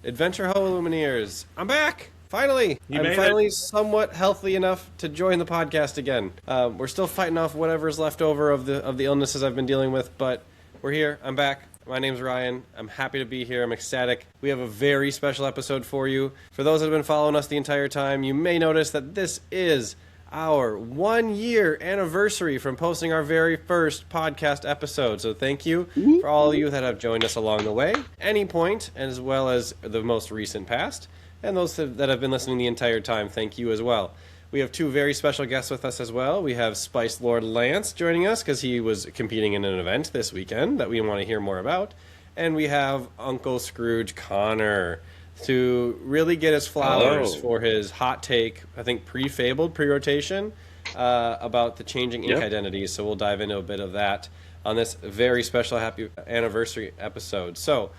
Adventure Ho Lumineers. I'm back! Finally! You I'm made finally it. somewhat healthy enough to join the podcast again. We're still fighting off whatever's left over of the illnesses I've been dealing with, but we're here. I'm back. My name's Ryan. I'm happy to be here. I'm ecstatic. We have a very special episode for you. For those that have been following us the entire time, you may notice that this is our 1-year anniversary from posting our very first podcast episode. So thank you for all of you that have joined us along the way, any point, as well as the most recent past. And those that have been listening the entire time, thank you as well. We have two very special guests with us as well. We have Spice Lord Lance joining us because he was competing in an event this weekend that we want to hear more about. And we have Uncle Scrooge Connor to really get his flowers for his hot take, I think pre-fabled, pre-rotation, about the changing ink identities. So we'll dive into a bit of that on this very special happy anniversary episode. So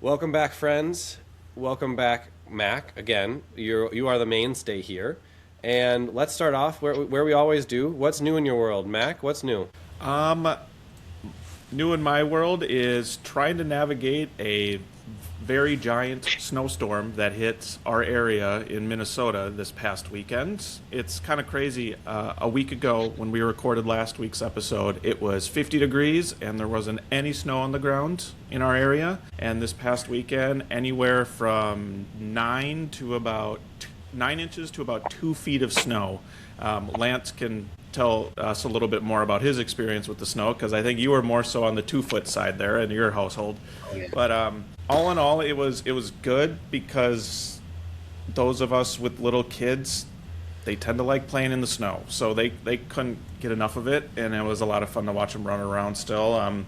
welcome back, friends. Welcome back, Mac. Again, you are the mainstay here. And let's start off where we always do. What's new in your world, Mac? What's new? New in my world is trying to navigate a very giant snowstorm that hit our area in Minnesota this past weekend. It's kind of crazy. A week ago, when we recorded last week's episode, it was 50 degrees and there wasn't any snow on the ground in our area. And this past weekend, anywhere from 9 inches to about 2 feet of snow. Lance can tell us a little bit more about his experience with the snow, because I think you were more so on the 2-foot side there in your household. Oh, yeah. But all in all, it was good, because those of us with little kids, they tend to like playing in the snow, so they couldn't get enough of it, and it was a lot of fun to watch them run around still.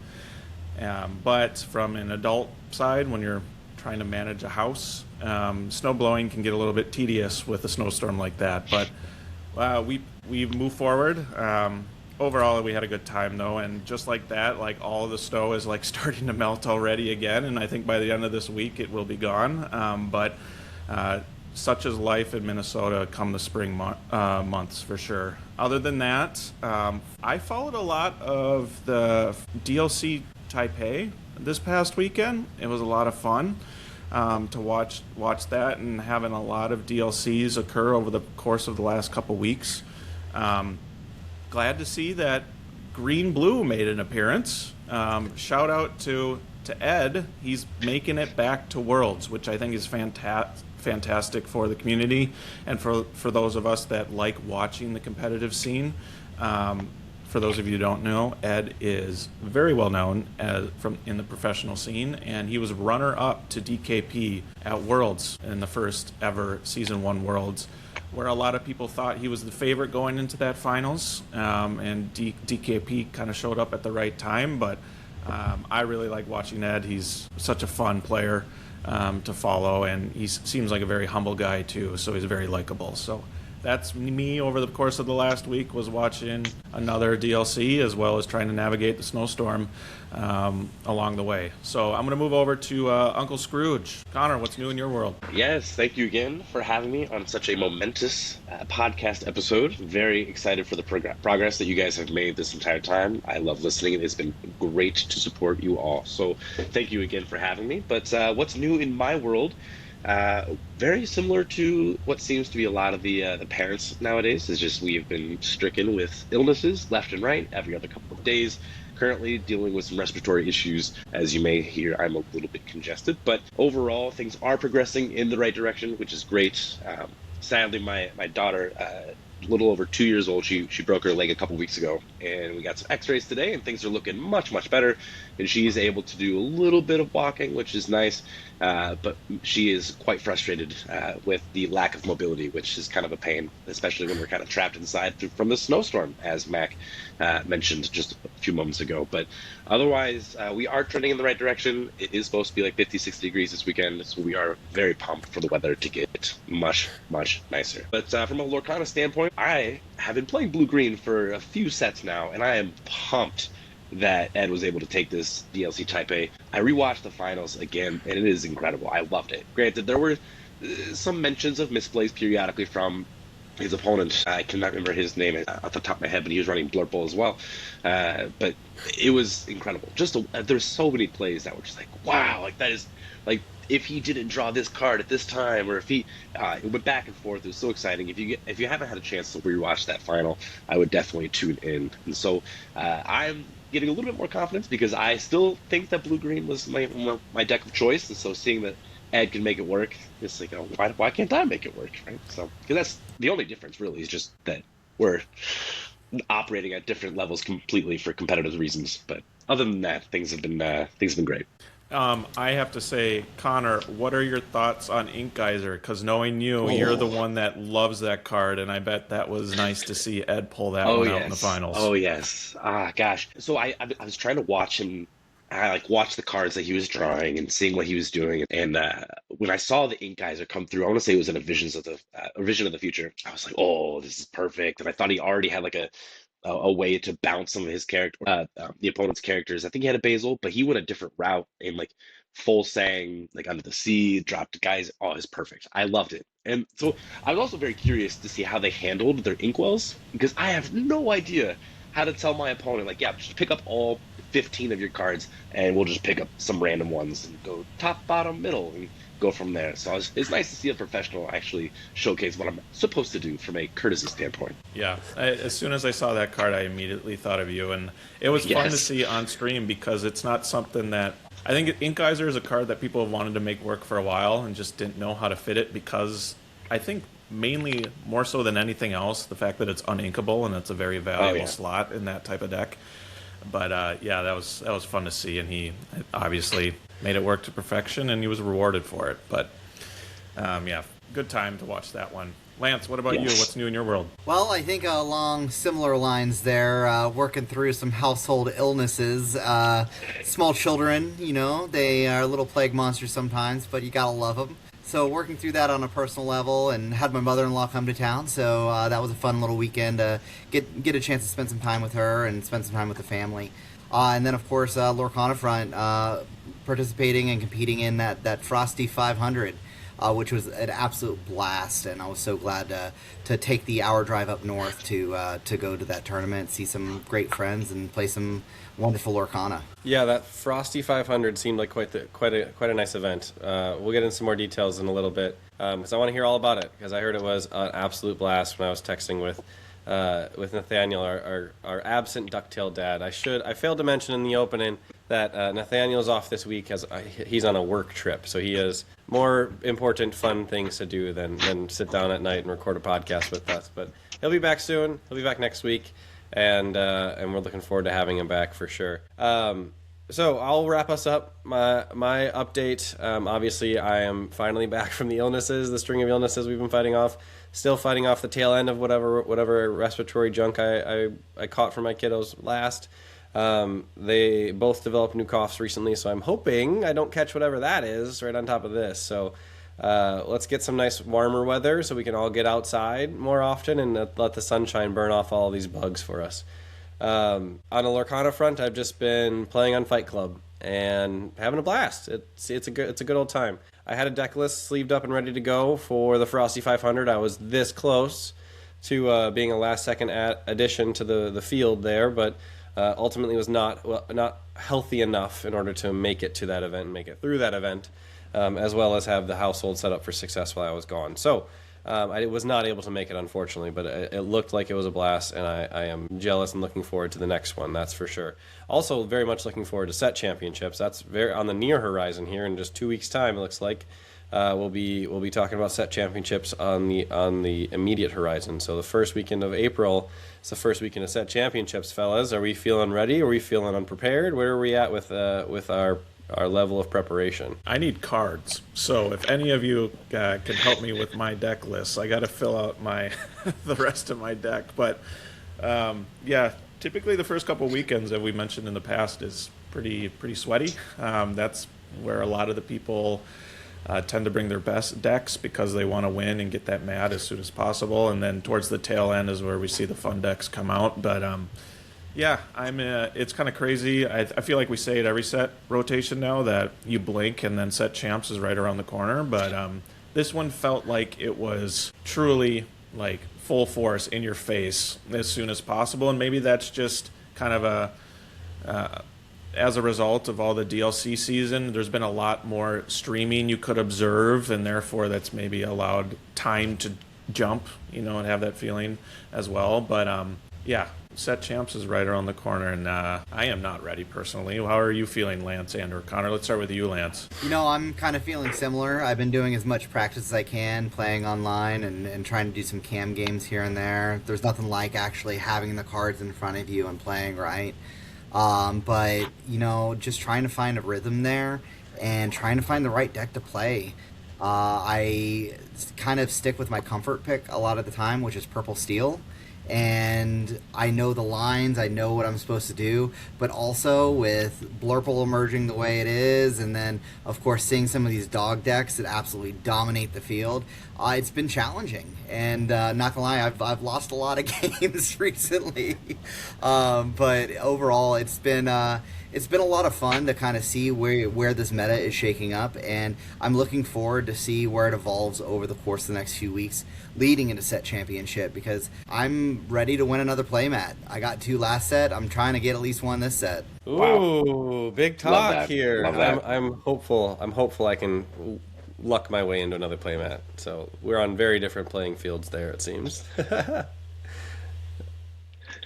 But from an adult side, when you're trying to manage a house, snow blowing can get a little bit tedious with a snowstorm like that. But we moved forward. Overall, we had a good time, though, and just like that, like all of the snow is like starting to melt already again, and I think by the end of this week it will be gone. But such is life in Minnesota come the spring months, for sure. Other than that, I followed a lot of the DLC Taipei this past weekend. It was a lot of fun to watch that, and having a lot of DLCs occur over the course of the last couple weeks. Glad to see that Green Blue made an appearance. Shout out to Ed. He's making it back to Worlds, which I think is fantastic for the community and for those of us that like watching the competitive scene. For those of you who don't know, Ed is very well known in the professional scene, and he was runner-up to DKP at Worlds in the first ever Season 1 Worlds, where a lot of people thought he was the favorite going into that finals, and DKP kind of showed up at the right time. But I really like watching Ed. He's such a fun player to follow, and he seems like a very humble guy too, so he's very likable. So that's me over the course of the last week, was watching another DLC as well as trying to navigate the snowstorm along the way. So I'm going to move over to Uncle Scrooge. Connor, what's new in your world? Yes, thank you again for having me on such a momentous podcast episode. Very excited for the progress that you guys have made this entire time. I love listening. It's been great to support you all. So thank you again for having me. But what's new in my world? Very similar to what seems to be a lot of the parents nowadays, is just we have been stricken with illnesses left and right every other couple of days. Currently dealing with some respiratory issues. As you may hear, I'm a little bit congested, but overall things are progressing in the right direction, which is great. Sadly, my daughter, a little over 2 years old, she broke her leg a couple weeks ago, and we got some x-rays today, and things are looking much better, and she's able to do a little bit of walking, which is nice, but she is quite frustrated with the lack of mobility, which is kind of a pain, especially when we're kind of trapped inside from the snowstorm, as Mac mentioned just a few moments ago. But otherwise, we are trending in the right direction. It is supposed to be like 50-60 degrees this weekend, so we are very pumped for the weather to get much nicer. But from a Lorcana standpoint, I have been playing blue-green for a few sets now, and I am pumped that Ed was able to take this DLC Taipei. I rewatched the finals again, and it is incredible. I loved it. Granted, there were some mentions of misplays periodically from his opponent. I cannot remember his name off the top of my head, but he was running Blurple as well. But it was incredible. There's so many plays that were just like, wow, like that is like if he didn't draw this card at this time, or if he it went back and forth. It was so exciting. If you haven't had a chance to rewatch that final, I would definitely tune in. And so I'm getting a little bit more confidence because I still think that blue green was my deck of choice, and so seeing that Ed can make it work, it's like, oh, why can't I make it work, right? So because that's the only difference really, is just that we're operating at different levels completely for competitive reasons. But other than that, things have been great. I have to say, Connor, what are your thoughts on Ink Geyser? Because knowing you, you're the one that loves that card, and I bet that was nice to see Ed pull that one out in the finals. Oh, yes. Ah, gosh. So I was trying to watch him. I watched the cards that he was drawing and seeing what he was doing. And when I saw the Ink Geyser come through, I want to say it was in a Vision of the Future. I was like, oh, this is perfect. And I thought he already had like a way to bounce some of his the opponent's characters. I think he had a Basil, but he went a different route and like full sang, like Under the Sea, dropped guys. Oh, it's perfect. I loved it. And so I was also very curious to see how they handled their inkwells, because I have no idea how to tell my opponent, like, yeah, just pick up all 15 of your cards and we'll just pick up some random ones and go top, bottom, middle, and go from there. So it's nice to see a professional actually showcase what I'm supposed to do from a courtesy standpoint. Yeah, as soon as I saw that card, I immediately thought of you, and it was fun to see on stream because it's not something that I think Ink Geyser is a card that people have wanted to make work for a while and just didn't know how to fit it, because I think mainly more so than anything else, the fact that it's uninkable and it's a very valuable slot in that type of deck. But yeah, that was fun to see, and he obviously made it work to perfection, and he was rewarded for it. But yeah, good time to watch that one. Lance, what about you? What's new in your world? Well, I think along similar lines there, working through some household illnesses. Small children, they are little plague monsters sometimes, but you gotta love them. So working through that on a personal level, and had my mother-in-law come to town, so that was a fun little weekend to get a chance to spend some time with her and spend some time with the family. And then, of course, Lorcana Front, participating and competing in that Frosty 500, which was an absolute blast, and I was so glad to take the hour drive up north to go to that tournament, see some great friends, and play some wonderful Lorcana. Yeah, that Frosty 500 seemed like quite a nice event. We'll get into some more details in a little bit, because I want to hear all about it, because I heard it was an absolute blast when I was texting with Nathaniel, our absent DuckTale dad. I failed to mention in the opening that Nathaniel's off this week, as he's on a work trip, so he has more important, fun things to do than sit down at night and record a podcast with us. But he'll be back soon. He'll be back next week, and we're looking forward to having him back for sure. So I'll wrap us up. My update. Obviously, I am finally back from the string of illnesses we've been fighting off. Still fighting off the tail end of whatever respiratory junk I caught from my kiddos last. They both developed new coughs recently, so I'm hoping I don't catch whatever that is right on top of this. So let's get some nice warmer weather so we can all get outside more often and let the sunshine burn off all these bugs for us. On a Lorcana front, I've just been playing on Fight Club and having a blast. It's a good old time. I had a deck list sleeved up and ready to go for the Frosty 500. I was this close to being a last-second addition to the field there, but ultimately was not healthy enough in order to make it to that event and make it through that event, as well as have the household set up for success while I was gone. So I was not able to make it, unfortunately, but it looked like it was a blast, and I am jealous and looking forward to the next one, that's for sure. Also, very much looking forward to set championships. That's very on the near horizon here. In just 2 weeks' time, it looks like we'll be talking about set championships on the immediate horizon. So the first weekend of April is the first weekend of set championships, fellas. Are we feeling ready? Are we feeling unprepared? Where are we at with our level of preparation? I need cards, so if any of you can help me with my deck list, I got to fill out the rest of my deck. But yeah, typically the first couple weekends, that we mentioned in the past, is pretty sweaty. That's where a lot of the people tend to bring their best decks because they want to win and get that mat as soon as possible. And then towards the tail end is where we see the fun decks come out. But yeah, it's kind of crazy. I feel like we say it every set rotation now that you blink and then set champs is right around the corner. But this one felt like it was truly like full force in your face as soon as possible. And maybe that's just kind of as a result of all the DLC season, there's been a lot more streaming you could observe, and therefore that's maybe allowed time to jump, and have that feeling as well. But yeah, Set Champs is right around the corner, and I am not ready personally. How are you feeling, Lance and or Connor? Let's start with you, Lance. I'm kind of feeling similar. I've been doing as much practice as I can, playing online and trying to do some cam games here and there. There's nothing like actually having the cards in front of you and playing right. But, just trying to find a rhythm there and trying to find the right deck to play. I kind of stick with my comfort pick a lot of the time, which is Purple Steel. And I know the lines, I know what I'm supposed to do, but also with Blurple emerging the way it is, and then, of course, seeing some of these dog decks that absolutely dominate the field, it's been challenging. And not gonna lie, I've lost a lot of games recently. But overall, it's been a lot of fun to kind of see where this meta is shaking up, and I'm looking forward to see where it evolves over the course of the next few weeks leading into Set Championship, because I'm ready to win another playmat. I got 2 last set. I'm trying to get at least 1 this set. Ooh, Wow. big Love talk that. here. Love that. I'm hopeful. I'm hopeful I can luck my way into another playmat. So we're on very different playing fields there, it seems.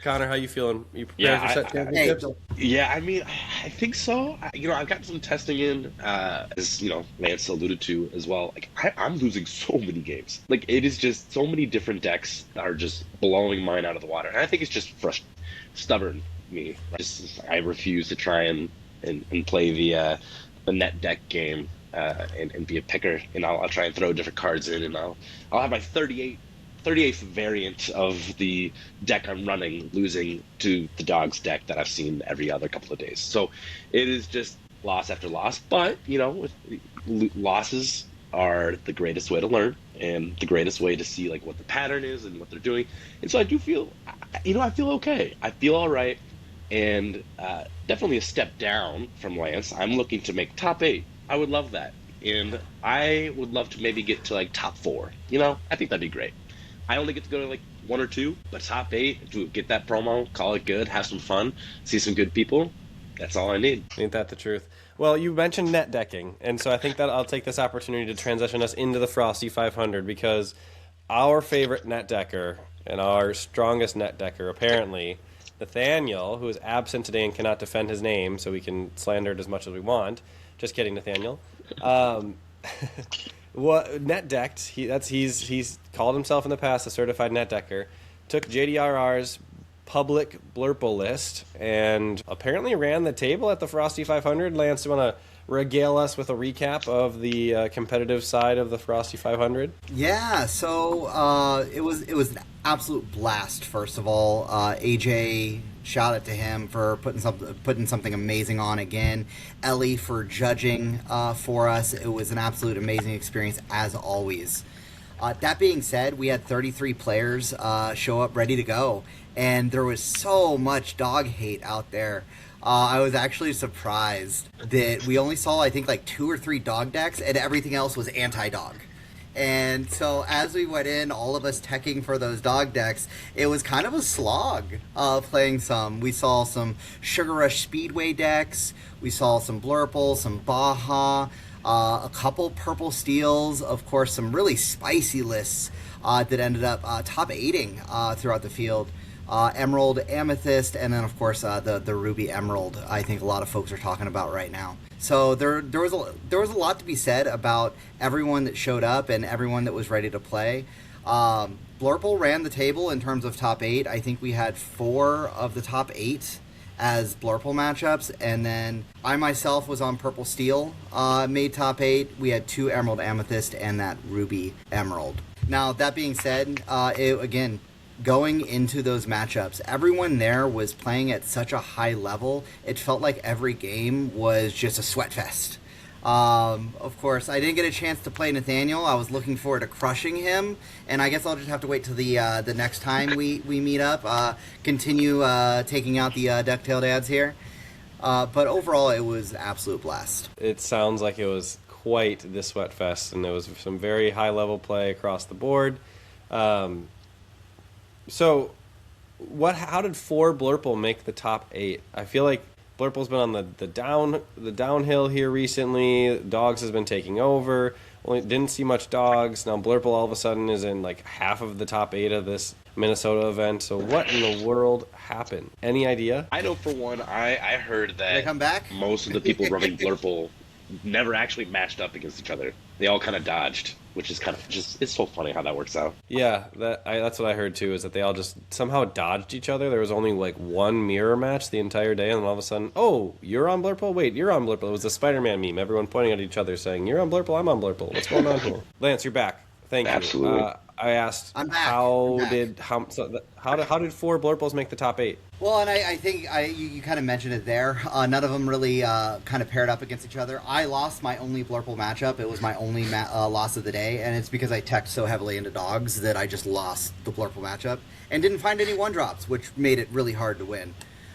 Connor, how you feeling? You prepared for Set Championships? Yeah, I mean, I think so. I've gotten some testing in, as Lance alluded to as well. Like, I'm losing so many games. Like, it is just so many different decks that are just blowing mine out of the water. And I think it's just stubborn me. I refuse to try and play the net deck game and be a picker. And I'll try and throw different cards in, and I'll have my 38th variant of the deck I'm running losing to the dog's deck that I've seen every other couple of days. So it is just loss after loss. But, losses are the greatest way to learn and the greatest way to see like what the pattern is and what they're doing. And so I do feel, I feel okay. I feel all right. And definitely a step down from Lance. I'm looking to make top 8. I would love that. And I would love to maybe get to like top 4. I think that'd be great. I only get to go to like 1 or 2, but top 8, to get that promo, call it good, have some fun, see some good people. That's all I need. Ain't that the truth? Well, you mentioned net decking, and so I think that I'll take this opportunity to transition us into the Frosty 500, because our favorite net decker and our strongest net decker, apparently, Nathaniel, who is absent today and cannot defend his name, so we can slander it as much as we want. Just kidding, Nathaniel. What net decked? He's called himself in the past a certified net decker. Took JDRR's public Blurple list and apparently ran the table at the Frosty 500. Lance, you want to regale us with a recap of the competitive side of the Frosty 500? Yeah, so it was an absolute blast. First of all, AJ, shout out to him for putting something amazing on again. Ellie for judging for us. It was an absolute amazing experience as always. That being said, we had 33 players show up ready to go, and there was so much dog hate out there. I was actually surprised that we only saw, I think, like 2 or 3 dog decks, and everything else was anti-dog. And so as we went in, all of us teching for those dog decks, it was kind of a slog playing some. We saw some Sugar Rush Speedway decks. We saw some Blurple, some Baja, a couple Purple Steels, of course, some really spicy lists that ended up top 8ing throughout the field. Emerald, Amethyst, and then, of course, the Ruby Emerald, I think a lot of folks are talking about right now. So there was a lot to be said about everyone that showed up and everyone that was ready to play. Blurple ran the table in terms of top 8. I think we had 4 of the top 8 as Blurple matchups, and then I myself was on Purple Steel, made top 8. We had 2 Emerald Amethyst and that Ruby Emerald. Now, that being said, again, going into those matchups, everyone there was playing at such a high level, it felt like every game was just a sweat fest. Of course, I didn't get a chance to play Nathaniel. I was looking forward to crushing him, and I guess I'll just have to wait till the next time we meet up, continue taking out the DuckTale Dads here. But overall, it was an absolute blast. It sounds like it was quite the sweat fest, and there was some very high-level play across the board. So, how did 4 Blurple make the top 8? I feel like Blurple's been on the downhill here recently. Dogs has been taking over. Only didn't see much Dogs. Now Blurple all of a sudden is in like half of the top 8 of this Minnesota event. So what in the world happened? Any idea? I know for one, I heard that They come back? most of the people running Blurple never actually matched up against each other. They all kind of dodged, which is kind of just, it's so funny how that works out. Yeah, that's what I heard too, is that they all just somehow dodged each other. There was only like one mirror match the entire day, and then all of a sudden, oh, you're on Blurple? Wait, you're on Blurple. It was the Spider-Man meme. Everyone pointing at each other saying, you're on Blurple, I'm on Blurple. What's going on here? Lance, you're back. Thank you. Absolutely. I asked, I'm back. how did 4 Blurples make the top 8? Well, and I think you kind of mentioned it there. None of them really kind of paired up against each other. I lost my only Blurple matchup. It was my only loss of the day, and it's because I teched so heavily into Dogs that I just lost the Blurple matchup and didn't find any 1-drops, which made it really hard to win.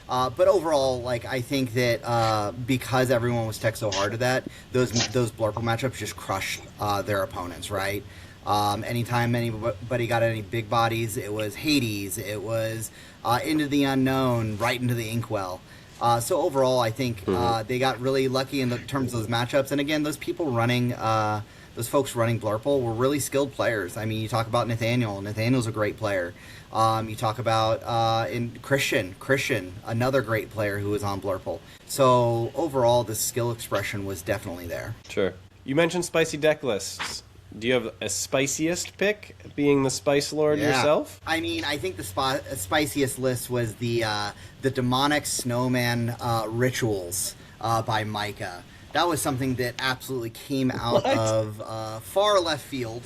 But overall, like, I think that because everyone was tech so hard to that, those Blurple matchups just crushed their opponents, right? Anytime anybody got any big bodies, it was Hades, it was Into the Unknown, right into the Inkwell. So overall, I think they got really lucky in terms of those matchups. And again, those folks running Blurple were really skilled players. I mean, you talk about Nathaniel. Nathaniel's a great player. You talk about Christian, another great player who was on Blurple. So overall, the skill expression was definitely there. Sure. You mentioned spicy deck lists. Do you have a spiciest pick, being the Spice Lord yourself? I mean, I think the spiciest list was the Demonic Snowman Rituals by Micah. That was something that absolutely came out of far left field.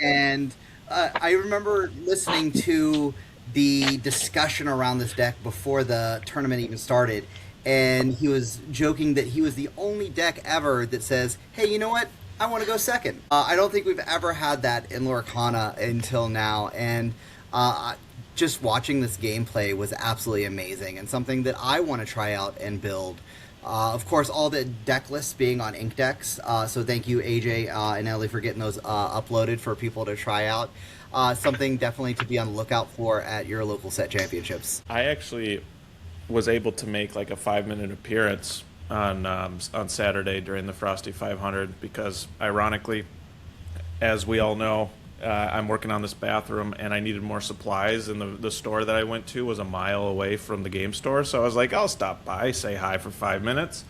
And I remember listening to the discussion around this deck before the tournament even started. And he was joking that he was the only deck ever that says, hey, you know what? I want to go second. I don't think we've ever had that in Lorcana until now, and just watching this gameplay was absolutely amazing and something that I want to try out and build. Of course, all the deck lists being on Ink Decks, so thank you, AJ and Ellie, for getting those uploaded for people to try out. Something definitely to be on the lookout for at your local set championships. I actually was able to make like a 5-minute appearance on Saturday during the Frosty 500 because, ironically, as we all know, I'm working on this bathroom and I needed more supplies, and the store that I went to was a mile away from the game store, so I was like, I'll stop by, say hi for 5 minutes.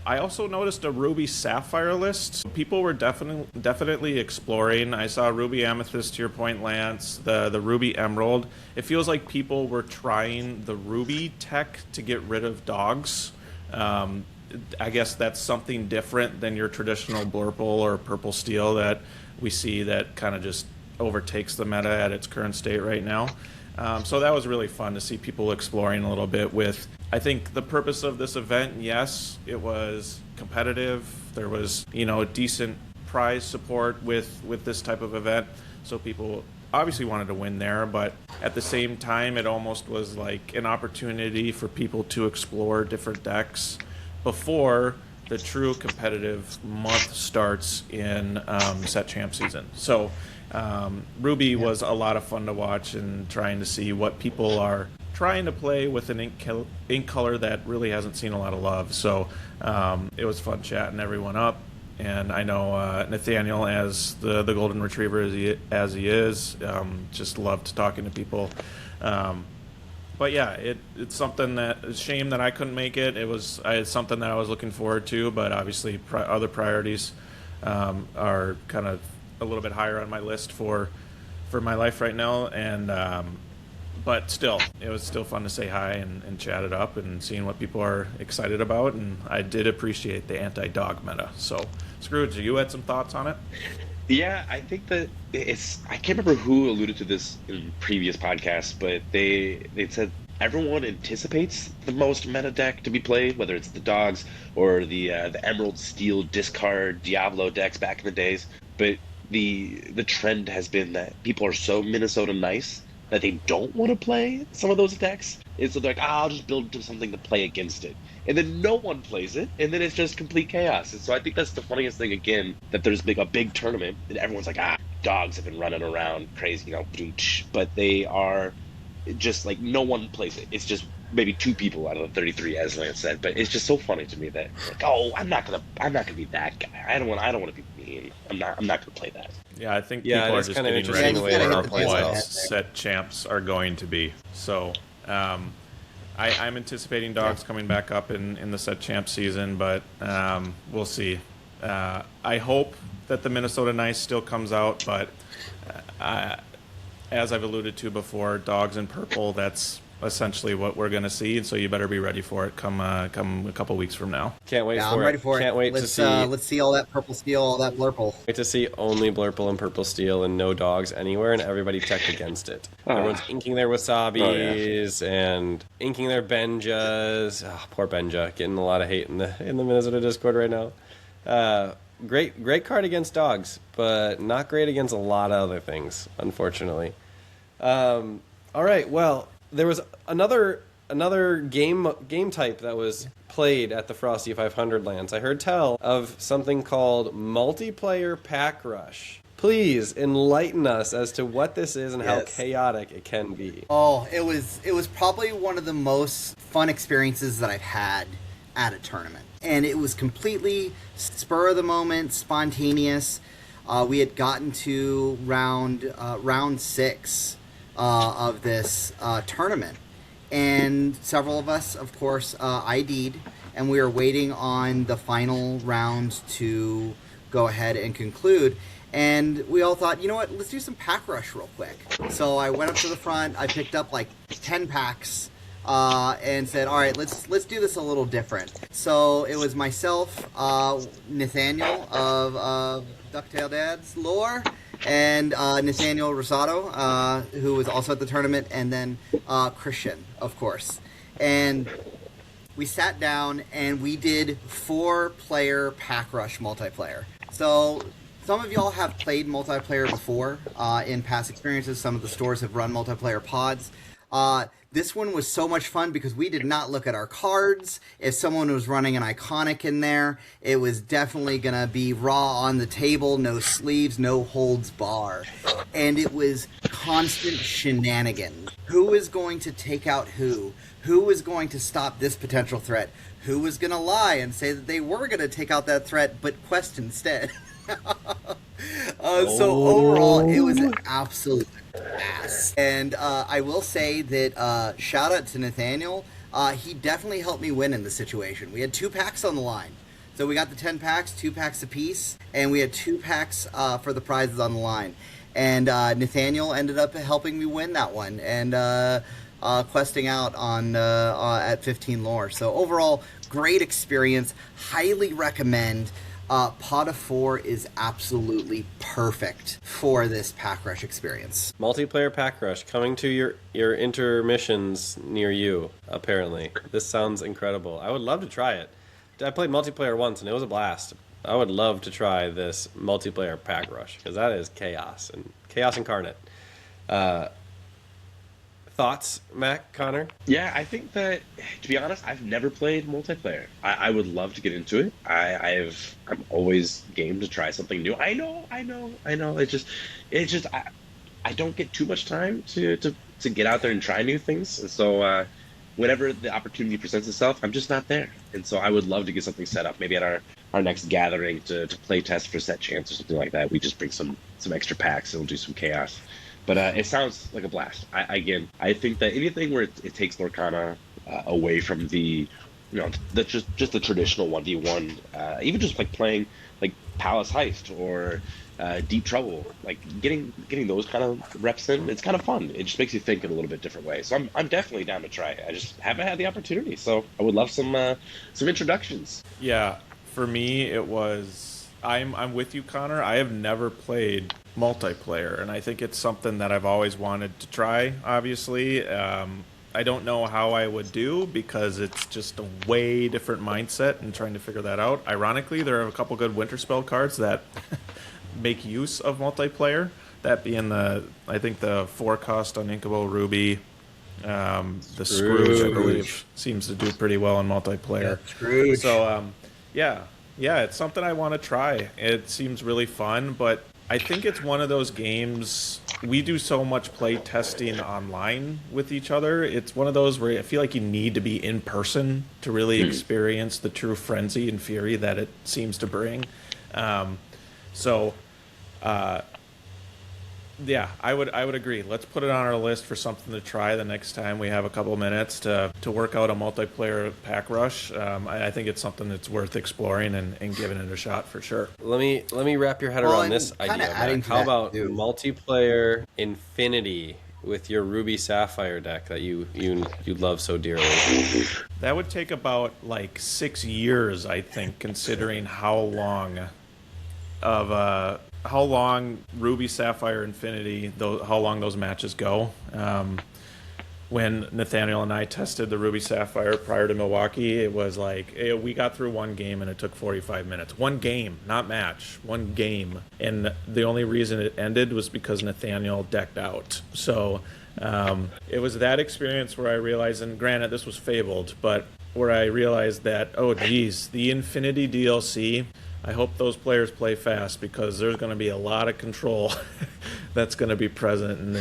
I also noticed a Ruby Sapphire list. People were definitely exploring. I saw Ruby Amethyst, to your point, Lance, the Ruby Emerald. It feels like people were trying the Ruby tech to get rid of Dogs. I guess that's something different than your traditional Blurple or Purple Steel that we see that kind of just overtakes the meta at its current state right now. So that was really fun to see people exploring a little bit with, I think, the purpose of this event. Yes, it was competitive. There was, decent prize support with this type of event. So people obviously wanted to win there, but at the same time, it almost was like an opportunity for people to explore different decks before the true competitive month starts in set champ season. So Ruby was a lot of fun to watch, and trying to see what people are trying to play with an ink color that really hasn't seen a lot of love. So it was fun chatting everyone up. And I know Nathaniel, as the golden retriever as he is, just loved talking to people. But yeah, it's something that it's a shame that I couldn't make it. It's something that I was looking forward to, but obviously other priorities are kind of a little bit higher on my list for my life right now. And but still, it was still fun to say hi and chat it up and seeing what people are excited about. And I did appreciate the anti-dog meta. So, Scrooge, you had some thoughts on it? Yeah, I think that I can't remember who alluded to this in previous podcasts, but they said everyone anticipates the most meta deck to be played, whether it's the Dogs or the Emerald Steel discard Diablo decks back in the days. But the trend has been that people are so Minnesota nice that they don't want to play some of those decks. And so they're like, I'll just build to something to play against it. And then no one plays it, and then it's just complete chaos. And so I think that's the funniest thing, again, that there's a big tournament, and everyone's like, dogs have been running around crazy, but they are just like no one plays it. It's just maybe 2 people out of the 33, as Lance said. But it's just so funny to me that like, oh, I'm not gonna be that guy. I don't want to be mean. I'm not gonna play that. Yeah, I think people are just getting ready for what set champs are going to be. So I'm anticipating dogs coming back up in the set champ season, but we'll see. I hope that the Minnesota Nice still comes out, but as I've alluded to before, dogs in purple, that's essentially what we're going to see, and so you better be ready for it come a couple weeks from now. Can't wait for it. I'm ready for it. Can't wait to see. Let's see all that purple steel, all that blurple. Wait to see only blurple and purple steel and no dogs anywhere, and everybody checked against it. Everyone's inking their wasabis and inking their benjas. Oh, poor Benja, getting a lot of hate in the Minnesota Discord right now. Great card against dogs, but not great against a lot of other things, unfortunately. All right, well, there was another game type that was played at the Frosty 500 lands. I heard tell of something called multiplayer pack rush. Please enlighten us as to what this is and how chaotic it can be. Oh, it was probably one of the most fun experiences that I've had at a tournament. And it was completely spur of the moment, spontaneous. We had gotten to round 6 of this tournament, and several of us, of course, ID'd, and we were waiting on the final round to go ahead and conclude. And we all thought, you know what, let's do some pack rush real quick. So I went up to the front, I picked up like 10 packs. And said, all right, let's do this a little different. So it was myself, Nathaniel of DuckTale Dads lore, and Nathaniel Rosado, who was also at the tournament, and then Christian, of course. And we sat down and we did 4-player pack rush multiplayer. So some of y'all have played multiplayer before in past experiences. Some of the stores have run multiplayer pods. This one was so much fun because we did not look at our cards. If someone was running an iconic in there, it was definitely going to be raw on the table, no sleeves, no holds bar. And it was constant shenanigans. Who is going to take out who? Who is going to stop this potential threat? Who was going to lie and say that they were going to take out that threat, but quest instead? So overall, it was an absolute blast. And I will say that shout out to Nathaniel. He definitely helped me win in the situation. We had 2 packs on the line. So we got the 10 packs, 2 packs apiece, and we had 2 packs for the prizes on the line. And Nathaniel ended up helping me win that one and questing out on at 15 lore. So overall, great experience. Highly recommend. Pot of 4 is absolutely perfect for this pack rush experience. Multiplayer pack rush coming to your intermissions near you, apparently. This sounds incredible. I would love to try it. I played multiplayer once and it was a blast. I would love to try this multiplayer pack rush because that is chaos incarnate. Thoughts, Mac, Connor? Yeah, I think that, to be honest, I've never played multiplayer. I would love to get into it. I'm always game to try something new. I know. It's just I don't get too much time to get out there and try new things. And so whenever the opportunity presents itself, I'm just not there. And so I would love to get something set up, maybe at our next gathering to play test for set chance or something like that. We just bring some extra packs and we'll do some chaos. But it sounds like a blast. I think that anything where it takes Lorcana away from the, just the traditional 1v1, even just like playing like Palace Heist or Deep Trouble, like getting those kind of reps in, it's kind of fun. It just makes you think in a little bit different way. So I'm definitely down to try it. I just haven't had the opportunity. So I would love some introductions. Yeah, for me it was. I'm with you, Connor. I have never played multiplayer, and I think it's something that I've always wanted to try, obviously. I don't know how I would do because it's just a way different mindset and trying to figure that out. Ironically, there are a couple good winter spell cards that make use of multiplayer, that being the 4-cost on Inkabo Ruby, the Scrooge, I believe, seems to do pretty well in multiplayer. Yeah, Scrooge. So, yeah, it's something I want to try. It seems really fun, but I think it's one of those games. We do so much play testing online with each other. It's one of those where I feel like you need to be in person to really experience the true frenzy and fury that it seems to bring. Um, so, yeah, I would agree. Let's put it on our list for something to try the next time we have a couple minutes to work out a multiplayer pack rush. I think it's something that's worth exploring and giving it a shot for sure. Let me wrap your head around this idea. How about multiplayer Infinity with your Ruby Sapphire deck that you love so dearly? That would take about like 6 years, I think, considering how long Ruby Sapphire Infinity, how long those matches go. When Nathaniel and I tested the Ruby Sapphire prior to Milwaukee, it was like we got through one game and it took 45 minutes. One game, not match, one game. And the only reason it ended was because Nathaniel decked out. So it was that experience where I realized, and granted this was fabled, but where I realized that, oh geez, the Infinity DLC, I hope those players play fast because there's going to be a lot of control that's going to be present in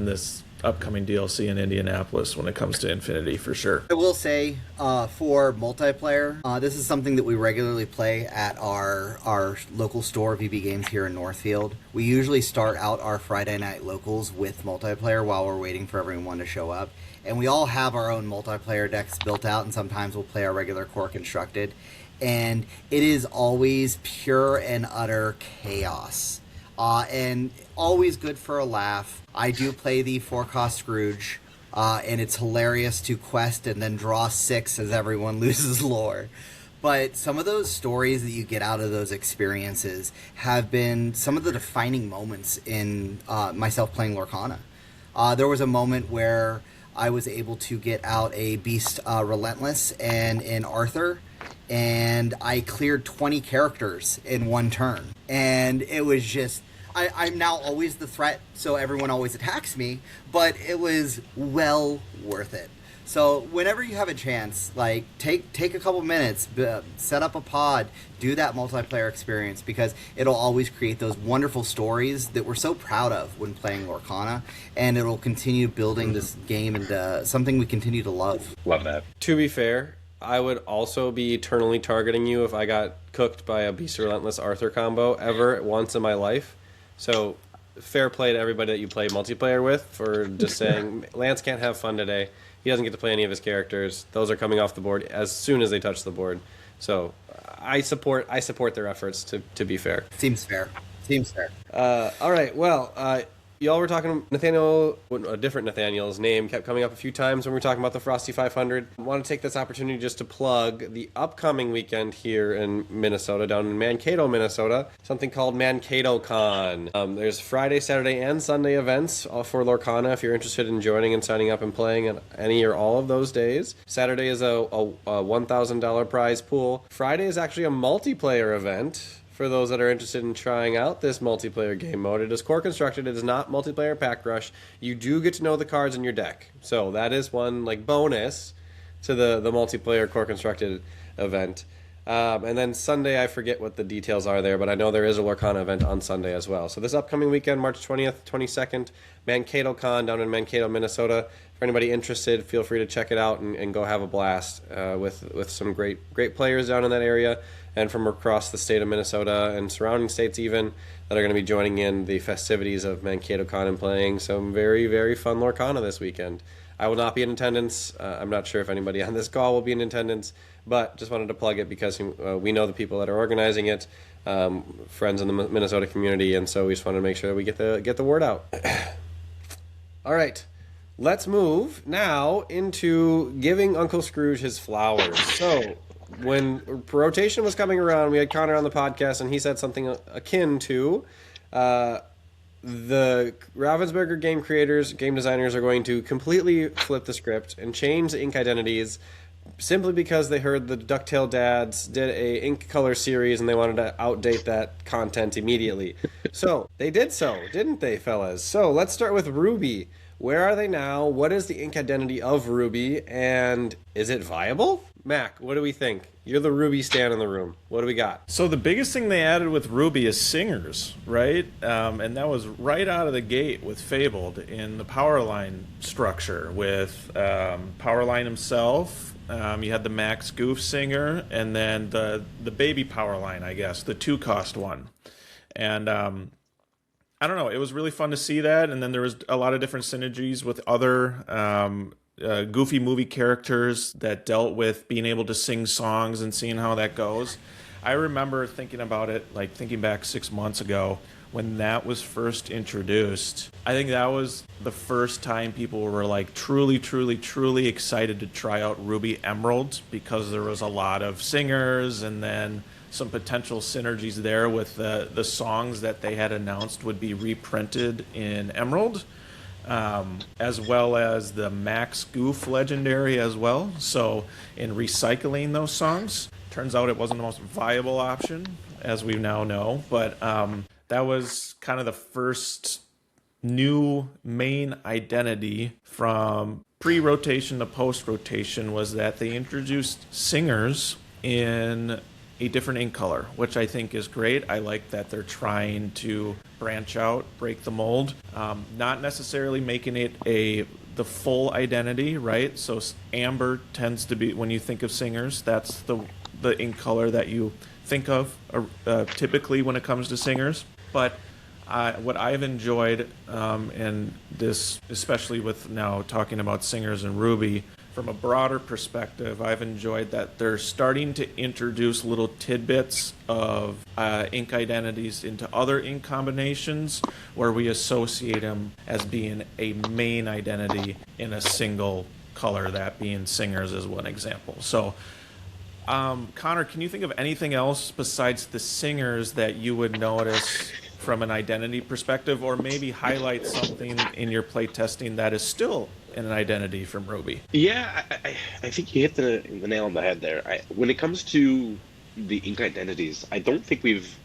this upcoming DLC in Indianapolis when it comes to Infinity, for sure. I will say, for multiplayer, this is something that we regularly play at our local store, VB Games, here in Northfield. We usually start out our Friday night locals with multiplayer while we're waiting for everyone to show up. And we all have our own multiplayer decks built out, and sometimes we'll play our regular core constructed. And it is always pure and utter chaos. And always good for a laugh. I do play the 4-cost Scrooge, and it's hilarious to quest and then draw 6 as everyone loses lore. But some of those stories that you get out of those experiences have been some of the defining moments in myself playing Lorcana. There was a moment where I was able to get out a Beast Relentless and an Arthur, and I cleared 20 characters in one turn. And it was just... I'm now always the threat, so everyone always attacks me, but it was well worth it. So whenever you have a chance, like, take a couple minutes, set up a pod, do that multiplayer experience, because it'll always create those wonderful stories that we're so proud of when playing Lorcana, and it'll continue building this game into something we continue to love. Love that. To be fair, I would also be eternally targeting you if I got cooked by a Beast Relentless Arthur combo ever once in my life. So, fair play to everybody that you play multiplayer with for just saying, Lance can't have fun today. He doesn't get to play any of his characters. Those are coming off the board as soon as they touch the board. So, I support their efforts, to be fair. Seems fair. All right, well, y'all were talking, Nathaniel, a different Nathaniel's name kept coming up a few times when we were talking about the Frosty 500. I want to take this opportunity just to plug the upcoming weekend here in Minnesota, down in Mankato, Minnesota, something called Mankato Con. There's Friday, Saturday, and Sunday events for Lorcana if you're interested in joining and signing up and playing at any or all of those days. Saturday is a $1,000 prize pool. Friday is actually a multiplayer event. For those that are interested in trying out this multiplayer game mode, it is core constructed. It is not multiplayer pack rush. You do get to know the cards in your deck, so that is one bonus to the multiplayer core constructed event. And then Sunday, I forget what the details are there, but I know there is a Lorcana event on Sunday as well. So this upcoming weekend, March 20th, 22nd, Mankato Con down in Mankato, Minnesota. For anybody interested, feel free to check it out and go have a blast with some great players down in that area, and from across the state of Minnesota and surrounding states even, that are going to be joining in the festivities of Mankato Con and playing some very, very fun Lorcana this weekend. I will not be in attendance. I'm not sure if anybody on this call will be in attendance, but just wanted to plug it because we know the people that are organizing it, friends in the Minnesota community, and so we just wanted to make sure that we get the word out. All right. Let's move now into giving Uncle Scrooge his flowers. So, when rotation was coming around, we had Connor on the podcast, and he said something akin to the Ravensburger game creators, game designers are going to completely flip the script and change the ink identities simply because they heard the DuckTale Dads did a ink color series and they wanted to outdate that content immediately. So, they did so, didn't they, fellas? So, let's start with Ruby. Where are they now? What is the ink identity of Ruby? And is it viable? Mac, what do we think? You're the Ruby stan in the room. What do we got? So the biggest thing they added with Ruby is singers, right? And that was right out of the gate with Fabled in the Powerline structure with Powerline himself. You had the Max Goof singer, and then the baby Powerline, I guess, the 2-cost one. And I don't know, it was really fun to see that. And then there was a lot of different synergies with other Goofy movie characters that dealt with being able to sing songs and seeing how that goes. I remember thinking about it, like thinking back 6 months ago when that was first introduced. I think that was the first time people were like truly, truly, truly excited to try out Ruby Emerald, because there was a lot of singers and then some potential synergies there with the songs that they had announced would be reprinted in Emerald. As well as the Max Goof Legendary as well. So in recycling those songs, turns out it wasn't the most viable option, as we now know. But that was kind of the first new main identity from pre-rotation to post-rotation, was that they introduced singers in a different ink color, which I think is great. I like that they're trying to branch out, break the mold, not necessarily making it the full identity, right? So amber tends to be, when you think of singers, that's the ink color that you think of typically when it comes to singers. But what I've enjoyed, and this, especially with now talking about singers and Ruby, from a broader perspective, I've enjoyed that they're starting to introduce little tidbits of ink identities into other ink combinations where we associate them as being a main identity in a single color, that being singers is one example. So, Connor, can you think of anything else besides the singers that you would notice from an identity perspective, or maybe highlight something in your playtesting that is still an identity from Ruby? Yeah, I think you hit the nail on the head there. When it comes to the ink identities, I don't think we've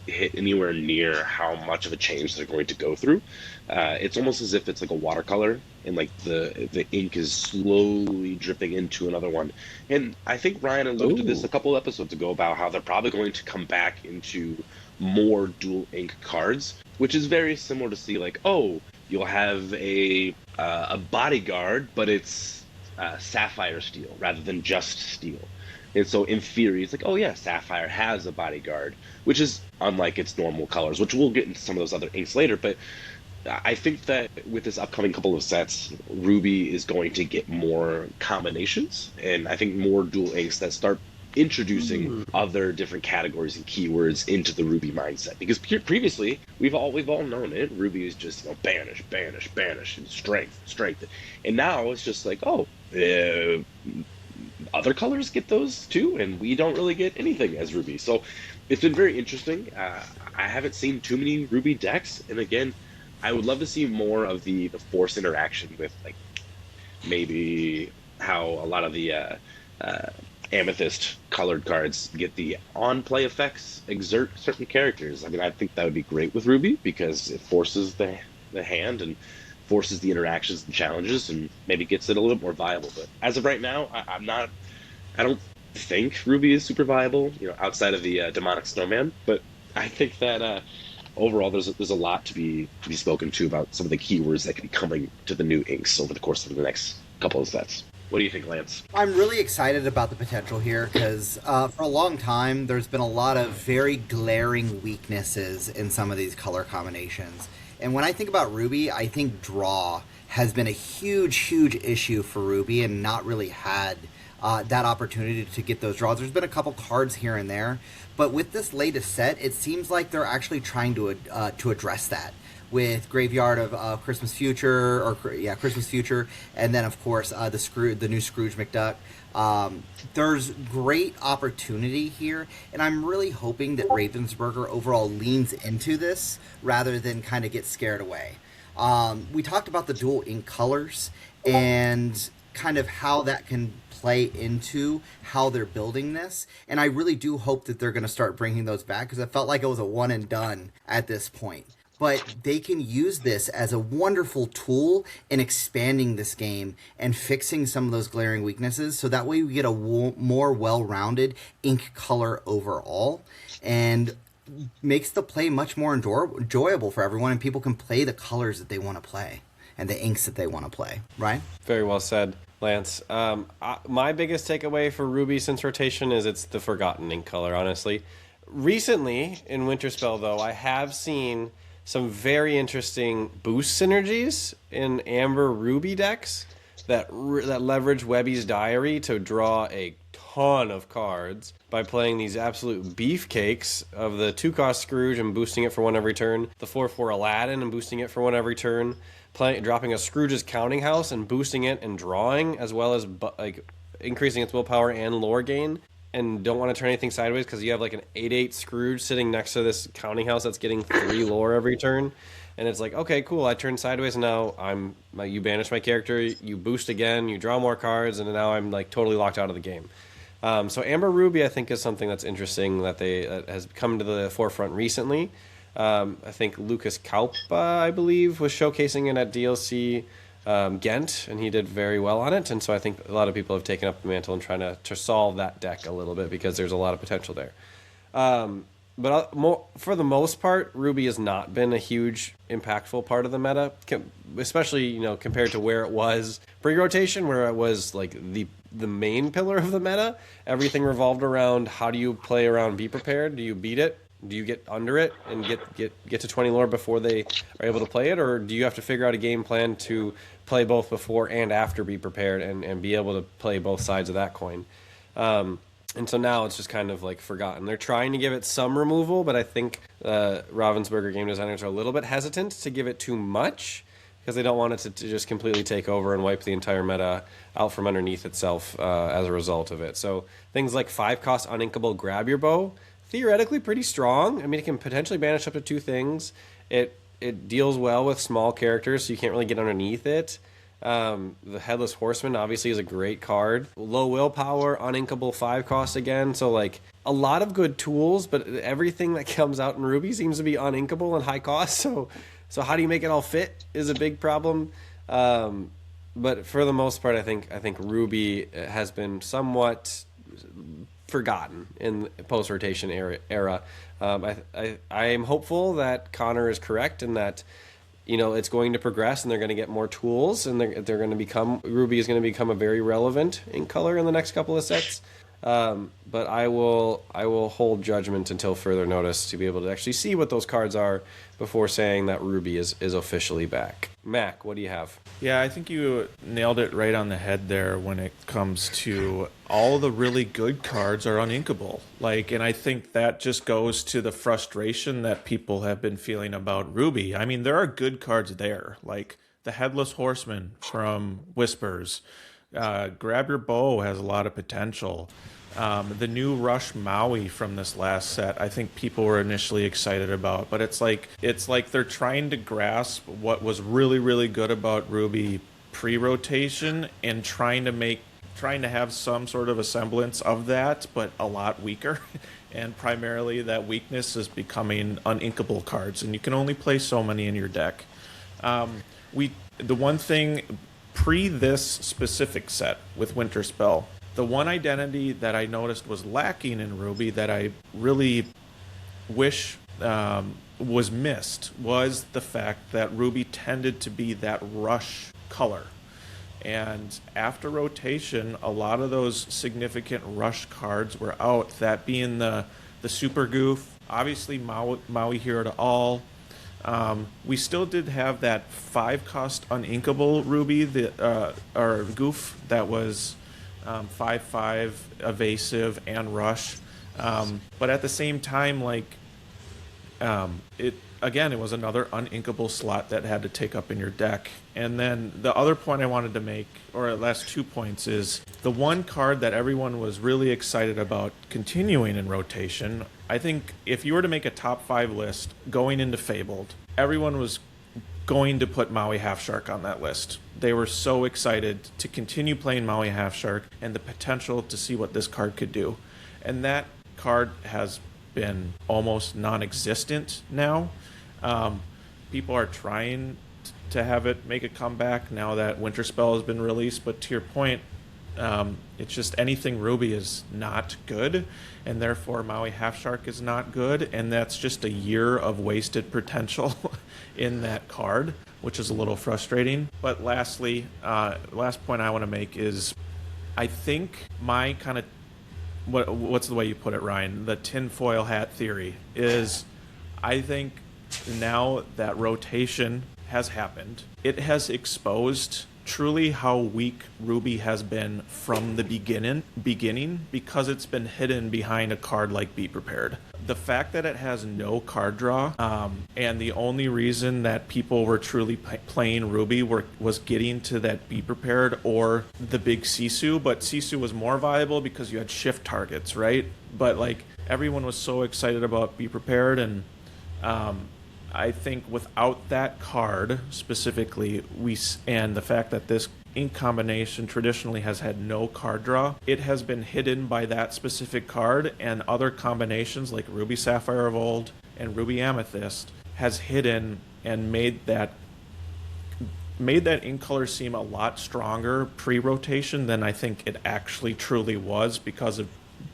hit anywhere near how much of a change they're going to go through. It's almost as if it's like a watercolor, and like the ink is slowly dripping into another one. And I think Ryan alluded to this a couple episodes ago about how they're probably going to come back into more dual ink cards, which is very similar to see like, oh, you'll have a bodyguard, but it's sapphire steel rather than just steel. And so in theory, it's like, oh yeah, sapphire has a bodyguard, which is unlike its normal colors, which we'll get into some of those other inks later. But I think that with this upcoming couple of sets, Ruby is going to get more combinations, and I think more dual inks that start introducing other different categories and keywords into the Ruby mindset. Because previously, we've all known it. Ruby is just, banish, banish, banish, and strength. And now it's just like, other colors get those too, and we don't really get anything as Ruby. So it's been very interesting. I haven't seen too many Ruby decks, and again, I would love to see more of the force interaction with like maybe how a lot of the amethyst colored cards get the on-play effects exert certain characters. I mean, I think that would be great with Ruby because it forces the hand and forces the interactions and challenges and maybe gets it a little more viable. But as of right now, I don't think Ruby is super viable, outside of the demonic snowman. But I think that overall there's a lot to be spoken to about some of the keywords that could be coming to the new inks over the course of the next couple of sets. What do you think, Lance? I'm really excited about the potential here because for a long time there's been a lot of very glaring weaknesses in some of these color combinations. And when I think about Ruby, I think draw has been a huge, huge issue for Ruby and not really had that opportunity to get those draws. There's been a couple cards here and there, but with this latest set, it seems like they're actually trying to address that. With Graveyard of Christmas Future, Christmas Future, and then of course the new Scrooge McDuck. There's great opportunity here, and I'm really hoping that Ravensburger overall leans into this rather than kind of get scared away. We talked about the dual ink colors and kind of how that can play into how they're building this, and I really do hope that they're going to start bringing those back because I felt like it was a one and done at this point. but they can use this as a wonderful tool in expanding this game and fixing some of those glaring weaknesses, so that way we get a more well-rounded ink color overall, and makes the play much more enjoyable for everyone, and people can play the colors that they want to play and the inks that they want to play. Right? Very well said, Lance. My biggest takeaway for Ruby since rotation is it's the forgotten ink color, honestly. Recently, in Winterspell, though, I have seen some very interesting boost synergies in Amber Ruby decks that leverage Webby's Diary to draw a ton of cards by playing these absolute beefcakes of the 2-cost Scrooge and boosting it for 1 every turn, the 4/4 Aladdin and boosting it for 1 every turn, dropping a Scrooge's Counting House and boosting it and drawing, as well as increasing its willpower and lore gain, and don't want to turn anything sideways because you have like an 8/8 Scrooge sitting next to this Counting House that's getting 3 lore every turn. And it's like, okay, cool, I turned sideways, and now you banish my character, you boost again, you draw more cards, and now I'm like totally locked out of the game. So Amber Ruby, I think, is something that's interesting that has come to the forefront recently. I think Lucas Kaupa, I believe, was showcasing it at DLC Ghent, and he did very well on it. And so I think a lot of people have taken up the mantle and trying to solve that deck a little bit because there's a lot of potential there. But for the most part, Ruby has not been a huge, impactful part of the meta, especially compared to where it was pre-rotation, where it was like the main pillar of the meta. Everything revolved around how do you play around Be Prepared? Do you beat it? Do you get under it and get to 20 lore before they are able to play it, or do you have to figure out a game plan to play both before and after Be Prepared and be able to play both sides of that coin? And so now it's just kind of like forgotten. They're trying to give it some removal, but I think Ravensburger game designers are a little bit hesitant to give it too much because they don't want it to just completely take over and wipe the entire meta out from underneath itself as a result of it. So things like 5-cost uninkable Grab Your Bow, theoretically pretty strong. I mean, it can potentially banish up to 2 things. It deals well with small characters, so you can't really get underneath it. The Headless Horseman obviously is a great card. Low willpower, uninkable 5-cost again. So like a lot of good tools, but everything that comes out in Ruby seems to be uninkable and high cost. So how do you make it all fit is a big problem. But for the most part, I think Ruby has been somewhat forgotten in post-rotation era. I am hopeful that Connor is correct and that it's going to progress and they're going to get more tools and they're going to become, Ruby is going to become a very relevant ink color in the next couple of sets. But I will hold judgment until further notice to be able to actually see what those cards are before saying that Ruby is officially back. Mac, what do you have? Yeah, I think you nailed it right on the head there when it comes to all the really good cards are uninkable. And I think that just goes to the frustration that people have been feeling about Ruby. I mean, there are good cards there, like the Headless Horseman from Whispers. Grab Your Bow has a lot of potential. The new Rush Maui from this last set, I think people were initially excited about, but it's like they're trying to grasp what was really, really good about Ruby pre-rotation and trying to have some sort of a semblance of that, but a lot weaker. And primarily that weakness is becoming uninkable cards, and you can only play so many in your deck. The one thing pre this specific set with Winterspell, the one identity that I noticed was lacking in Ruby that I really wish was missed was the fact that Ruby tended to be that rush color. And after rotation, a lot of those significant rush cards were out, that being the Super Goof, obviously Maui Hero to All. We still did have that 5-cost uninkable Ruby, or Goof, that was 5/5 evasive and rush, but at the same time, it was another uninkable slot that had to take up in your deck. And then the other point I wanted to make, or last 2 points, is the one card that everyone was really excited about continuing in rotation. I think if you were to make a top 5 list going into Fabled, everyone was going to put Maui Half Shark on that list. They were so excited to continue playing Maui Half Shark and the potential to see what this card could do. And that card has been almost non-existent now. people are trying to have it make a comeback now that Winter Spell has been released. But to your point, it's just anything Ruby is not good, and therefore Maui Half Shark is not good, and that's just a year of wasted potential in that card, which is a little frustrating. But lastly, last point I want to make is I think my kind of, what's the way you put it, Ryan? The tinfoil hat theory is I think now that rotation has happened, it has exposed truly how weak Ruby has been from the beginning because it's been hidden behind a card like Be Prepared. The fact that it has no card draw, and the only reason that people were truly playing Ruby was getting to that Be Prepared or the big Sisu, but Sisu was more viable because you had shift targets, right? But like everyone was so excited about Be Prepared, and I think without that card specifically, and the fact that this ink combination traditionally has had no card draw, it has been hidden by that specific card, and other combinations like Ruby Sapphire of old and Ruby Amethyst has hidden and made that ink color seem a lot stronger pre-rotation than I think it actually truly was because of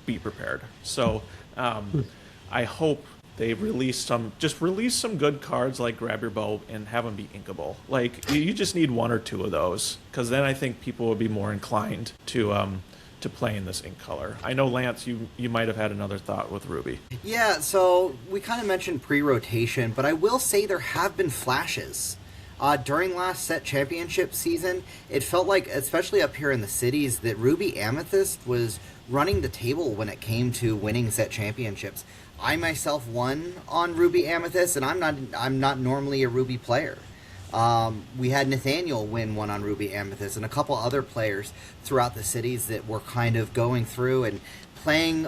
Be Prepared. So I hope they release some good cards like Grab Your Bow and have them be inkable. Like you just need one or two of those, because then I think people would be more inclined to play in this ink color. I know, Lance, you might have had another thought with Ruby. Yeah, so we kind of mentioned pre-rotation, but I will say there have been flashes. During last set championship season, it felt like, especially up here in the cities, that Ruby Amethyst was running the table when it came to winning set championships. I myself won on Ruby Amethyst, and I'm not normally a Ruby player. We had Nathaniel win one on Ruby Amethyst, and a couple other players throughout the cities that were kind of going through and playing.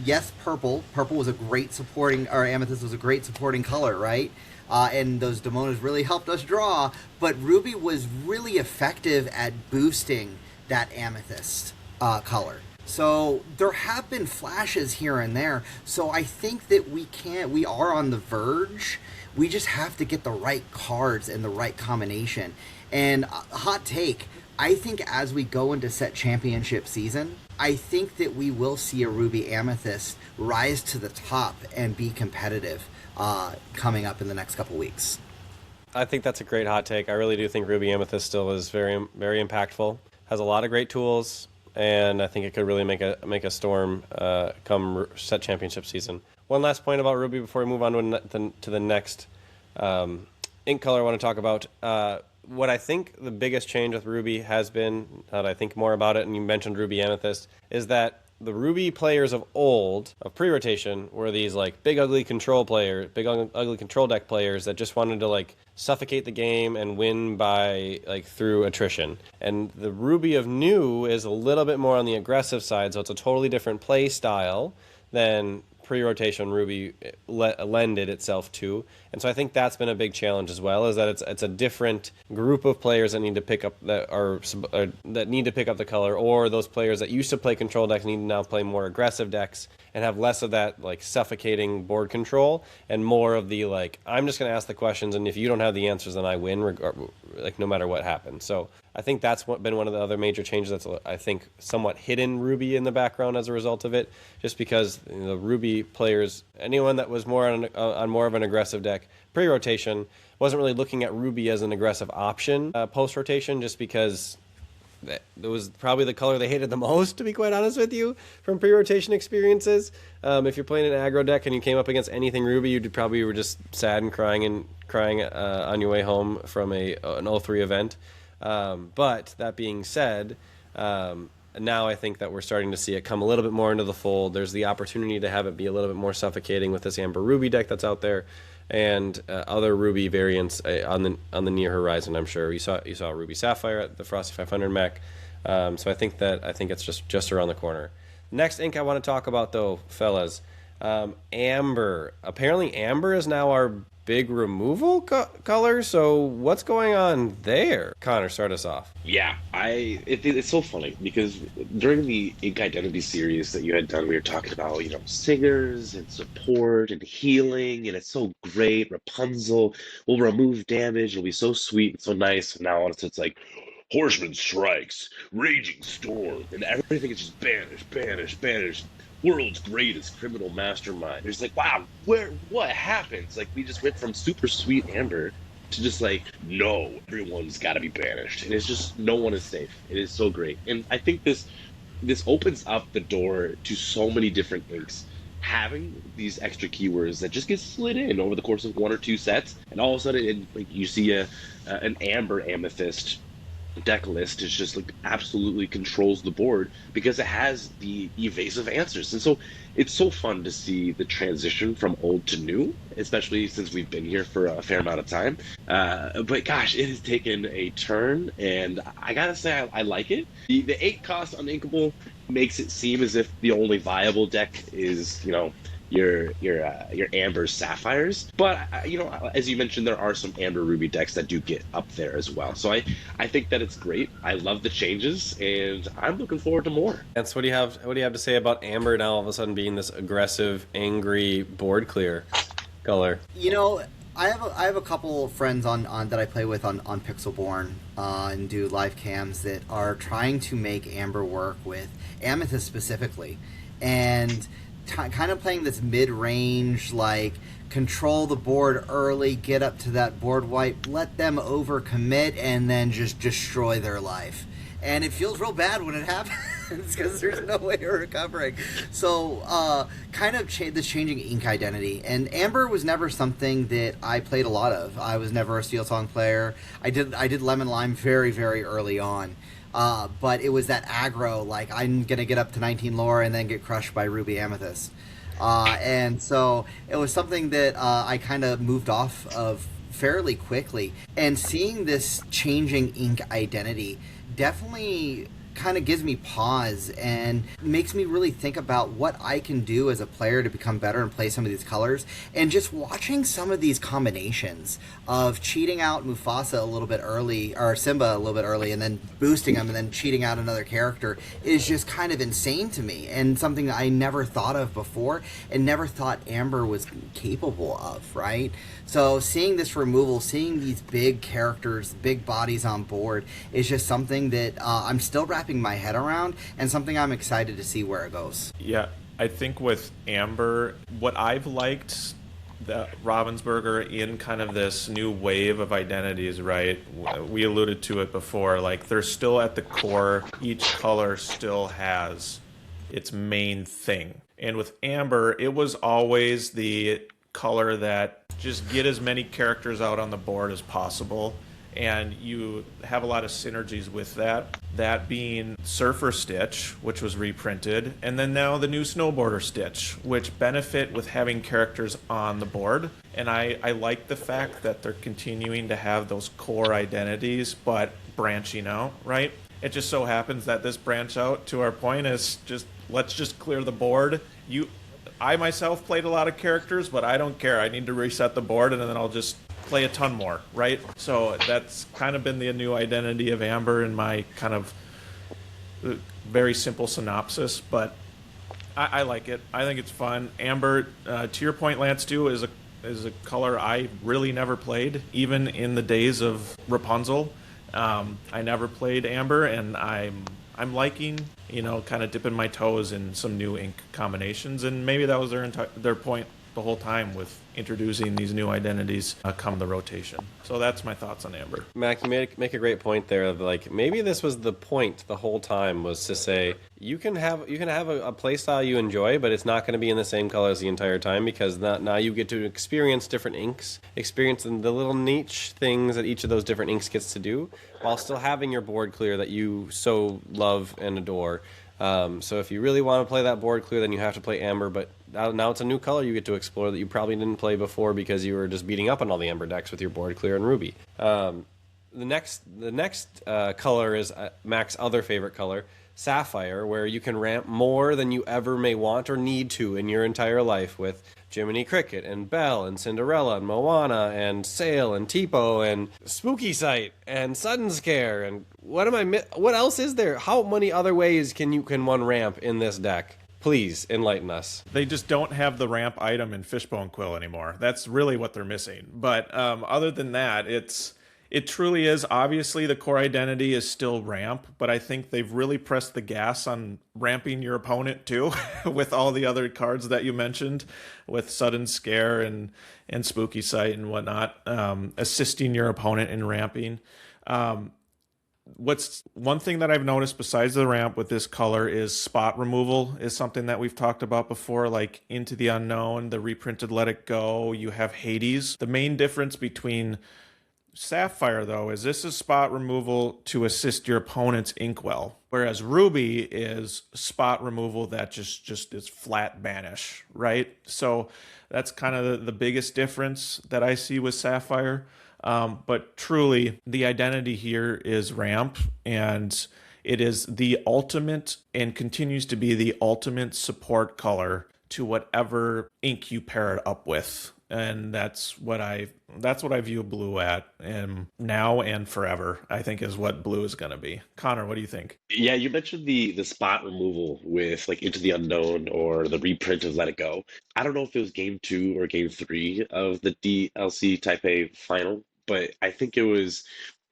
Yes, purple. Purple was a great supporting, or Amethyst was a great supporting color, right? And those Demonas really helped us draw. But Ruby was really effective at boosting that Amethyst color. So there have been flashes here and there. So I think that we are on the verge. We just have to get the right cards and the right combination. And hot take, I think as we go into set championship season, I think that we will see a Ruby Amethyst rise to the top and be competitive coming up in the next couple weeks. I think that's a great hot take. I really do think Ruby Amethyst still is very, very impactful. Has a lot of great tools, and I think it could really make a storm come set championship season. One last point about Ruby before we move on to the next ink color I want to talk about. What I think the biggest change with Ruby has been, now that I think more about it, and you mentioned Ruby Amethyst, is that the Ruby players of old, of pre-rotation, were these like big ugly control players, big ugly control deck players that just wanted to like suffocate the game and win by like through attrition. And the Ruby of new is a little bit more on the aggressive side, so it's a totally different play style than pre-rotation Ruby lended itself to. And so I think that's been a big challenge as well, is that it's a different group of players that need to pick up that need to pick up the color, or those players that used to play control decks need to now play more aggressive decks and have less of that like suffocating board control and more of the like, I'm just going to ask the questions, and if you don't have the answers, then I win, like no matter what happens. So I think that's been one of the other major changes that's, I think, somewhat hidden Ruby in the background as a result of it, just because the Ruby players, anyone that was more on more of an aggressive deck pre-rotation, wasn't really looking at Ruby as an aggressive option post-rotation, just because it was probably the color they hated the most, to be quite honest with you, from pre-rotation experiences. If you're playing an aggro deck and you came up against anything Ruby, you probably were just sad and crying on your way home from an 0-3 event. But that being said, now I think that we're starting to see it come a little bit more into the fold. There's the opportunity to have it be a little bit more suffocating with this Amber Ruby deck that's out there, and other Ruby variants on the near horizon. I'm sure you saw Ruby Sapphire at the Frosty 500 mech. So I think it's just around the corner. Next ink I want to talk about, though, fellas, Amber. Apparently, Amber is now our big removal color. So what's going on there? Connor, start us off. Yeah, it's so funny because during the Ink Identity series that you had done, we were talking about, singers and support and healing, and it's so great. Rapunzel will remove damage, it'll be so sweet and so nice. And now it's like Horseman strikes, Raging Storm, and everything is just banished, banished, banished. World's greatest criminal mastermind. It's like, wow, what happens? Like, we just went from super sweet Amber to just like, no, everyone's got to be banished, and it's just no one is safe. It is so great, and I think this opens up the door to so many different inks having these extra keywords that just get slid in over the course of 1 or 2 sets, and all of a sudden, like you see an Amber Amethyst deck list is just like absolutely controls the board because it has the evasive answers. And so it's so fun to see the transition from old to new, especially since we've been here for a fair amount of time. But gosh, it has taken a turn, and I gotta say I like it. The 8 cost uninkable makes it seem as if the only viable deck is your Amber Sapphires, but as you mentioned, there are some Amber Ruby decks that do get up there as well. So I think that it's great. I love the changes, and I'm looking forward to more. And so what do you have to say about Amber now all of a sudden being this aggressive, angry board clear color? I have a couple friends on that I play with on Pixelborn and do live cams that are trying to make Amber work with Amethyst specifically, and kind of playing this mid-range, like, control the board early, get up to that board wipe, let them overcommit, and then just destroy their life. And it feels real bad when it happens because there's no way of recovering. So, kind of this changing ink identity. And Amber was never something that I played a lot of. I was never a Steel Song player. I did Lemon Lime very, very early on. But it was that aggro, like, I'm going to get up to 19 lore and then get crushed by Ruby Amethyst. And so it was something that I kind of moved off of fairly quickly. And seeing this changing ink identity definitely kind of gives me pause and makes me really think about what I can do as a player to become better and play some of these colors. And just watching some of these combinations of cheating out Mufasa a little bit early, or Simba a little bit early, and then boosting him and then cheating out another character is just kind of insane to me, and something I never thought of before and never thought Amber was capable of, right? So seeing this removal, seeing these big characters, big bodies on board is just something that I'm still wrapping my head around, and something I'm excited to see where it goes. Yeah, I think with Amber, what I've liked the Ravensburger in kind of this new wave of identities, right? We alluded to it before, like they're still at the core, each color still has its main thing. And with Amber, it was always the color that just get as many characters out on the board as possible. And you have a lot of synergies with that. That being Surfer Stitch, which was reprinted, and then now the new Snowboarder Stitch, which benefit with having characters on the board. And I like the fact that they're continuing to have those core identities, but branching out, right? It just so happens that this branch out, to our point, is just, let's just clear the board. I myself played a lot of characters, but I don't care. I need to reset the board, and then I'll just play a ton more, right? So that's kind of been the new identity of Amber in my kind of very simple synopsis, but I like it. I think it's fun. Amber, to your point, Lance, too, is a color I really never played, even in the days of Rapunzel. I never played Amber, and I'm liking, kind of dipping my toes in some new ink combinations, and maybe that was their point the whole time with introducing these new identities come the rotation. So that's my thoughts on Amber. Mac, you make a great point there of like maybe this was the point the whole time, was to say you can have a play style you enjoy, but it's not going to be in the same colors the entire time, because now you get to experience different inks, experience the little niche things that each of those different inks gets to do, while still having your board clear that you so love and adore. So if you really want to play that board clear, then you have to play Amber, but now it's a new color you get to explore that you probably didn't play before because you were just beating up on all the Amber decks with your board clear and Ruby. The next color is Mac's other favorite color, Sapphire, where you can ramp more than you ever may want or need to in your entire life with Jiminy Cricket and Belle and Cinderella and Moana and Sail and Tipo and Spooky Sight and Sudden Scare and what else is there? How many other ways can one ramp in this deck? Please enlighten us. They just don't have the ramp item in Fishbone Quill anymore. That's really what they're missing. But other than that, it truly is. Obviously, the core identity is still ramp, but I think they've really pressed the gas on ramping your opponent too, with all the other cards that you mentioned, with Sudden Scare and Spooky Sight and whatnot, assisting your opponent in ramping. What's one thing that I've noticed besides the ramp with this color is spot removal is something that we've talked about before, like Into the Unknown, the reprinted Let It Go, you have Hades. The main difference between Sapphire, though, is this is spot removal to assist your opponent's inkwell, whereas Ruby is spot removal that just is flat banish, right? So that's kind of the biggest difference that I see with Sapphire. But truly, the identity here is ramp, and it is the ultimate and continues to be the ultimate support color to whatever ink you pair it up with. And that's what I view blue at, and now and forever, I think, is what blue is going to be. Connor, what do you think? Yeah, you mentioned the spot removal with like Into the Unknown or the reprint of Let It Go. I don't know if it was game 2 or game 3 of the DLC Type A final, but I think it was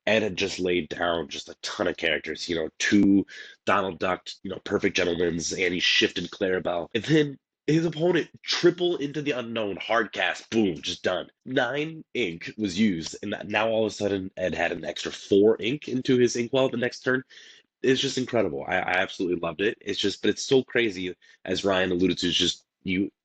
Ed had just laid down just a ton of characters, 2 Donald Duck, Perfect Gentlemen's, Annie Shift and Clarabelle. And then his opponent triple Into the Unknown, hard cast, boom, just done. 9 ink was used, and now all of a sudden Ed had an extra 4 ink into his inkwell the next turn. It's just incredible. I absolutely loved it. But it's so crazy, as Ryan alluded to,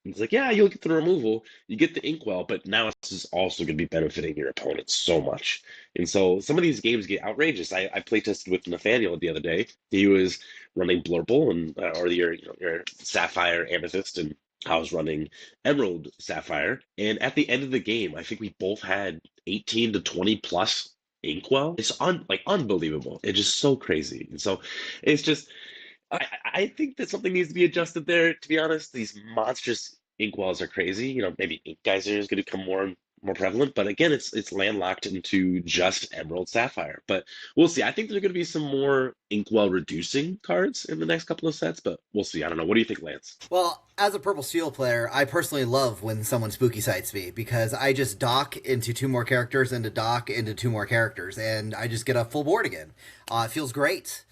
it's like, yeah, you'll get the removal, you get the inkwell, but now this is also going to be benefiting your opponent so much. And so some of these games get outrageous. I play tested with Nathaniel the other day. He was running Blurple or your Sapphire Amethyst, and I was running Emerald Sapphire. And at the end of the game, I think we both had 18 to 20 plus inkwell. It's unbelievable. It's just so crazy. And so it's just, I think that something needs to be adjusted there, to be honest. These monstrous inkwells are crazy. Maybe Ink Geyser is going to become more prevalent, but again, it's landlocked into just Emerald Sapphire. But we'll see. I think there are going to be some more inkwell reducing cards in the next couple of sets, but we'll see. I don't know. What do you think, Lance? Well, as a Purple Steel player, I personally love when someone Spooky Sights me, because I just dock into 2 more characters and dock into 2 more characters, and I just get a full board again. It feels great.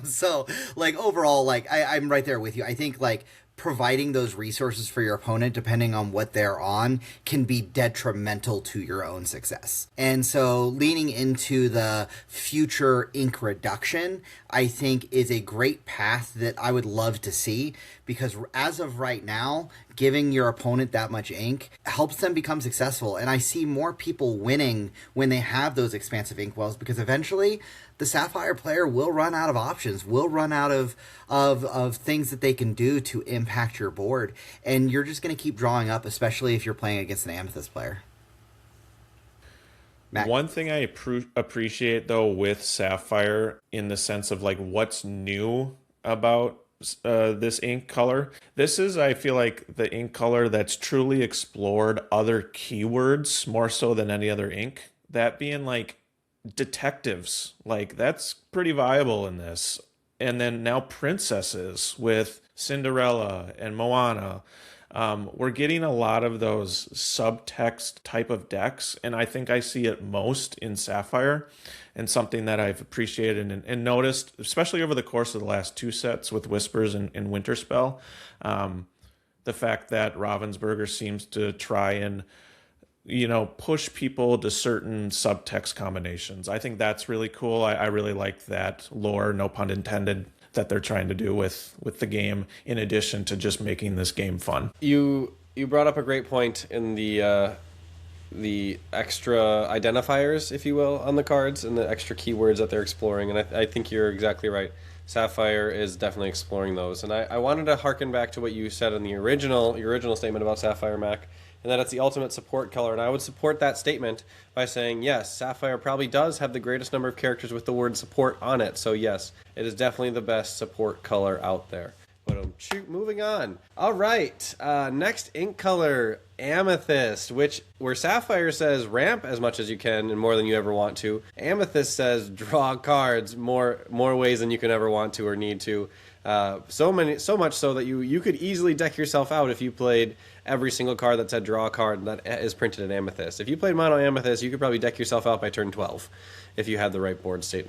So, overall, I'm right there with you. I think, providing those resources for your opponent, depending on what they're on, can be detrimental to your own success. And so leaning into the future ink reduction, I think, is a great path that I would love to see, because as of right now, giving your opponent that much ink helps them become successful. And I see more people winning when they have those expansive inkwells, because eventually the Sapphire player will run out of options, will run out of things that they can do to impact your board. And you're just going to keep drawing up, especially if you're playing against an Amethyst player. Matt. One thing I appreciate, though, with Sapphire, in the sense of what's new about this ink color, this is, I feel like, the ink color that's truly explored other keywords more so than any other ink. That being detectives, that's pretty viable in this. And then now princesses with Cinderella and Moana. We're getting a lot of those subtext type of decks, and I think I see it most in Sapphire, and something that I've appreciated and noticed, especially over the course of the last 2 sets with Whispers and Winterspell. The fact that Ravensburger seems to try and push people to certain subtext combinations. I think that's really cool. I really like that lore, no pun intended, that they're trying to do with the game, in addition to just making this game fun. You brought up a great point in the extra identifiers, if you will, on the cards, and the extra keywords that they're exploring, and I think you're exactly right. Sapphire is definitely exploring those. And I wanted to harken back to what you said in your original statement about Sapphire, Mac, and that it's the ultimate support color. And I would support that statement by saying, yes, Sapphire probably does have the greatest number of characters with the word support on it. So yes, it is definitely the best support color out there. But shoot, moving on. All right, next ink color, Amethyst, where Sapphire says ramp as much as you can and more than you ever want to. Amethyst says draw cards more ways than you can ever want to or need to. So much so that you could easily deck yourself out if you played every single card that said draw a card that is printed in Amethyst. If you played mono Amethyst, you could probably deck yourself out by turn 12 if you had the right board state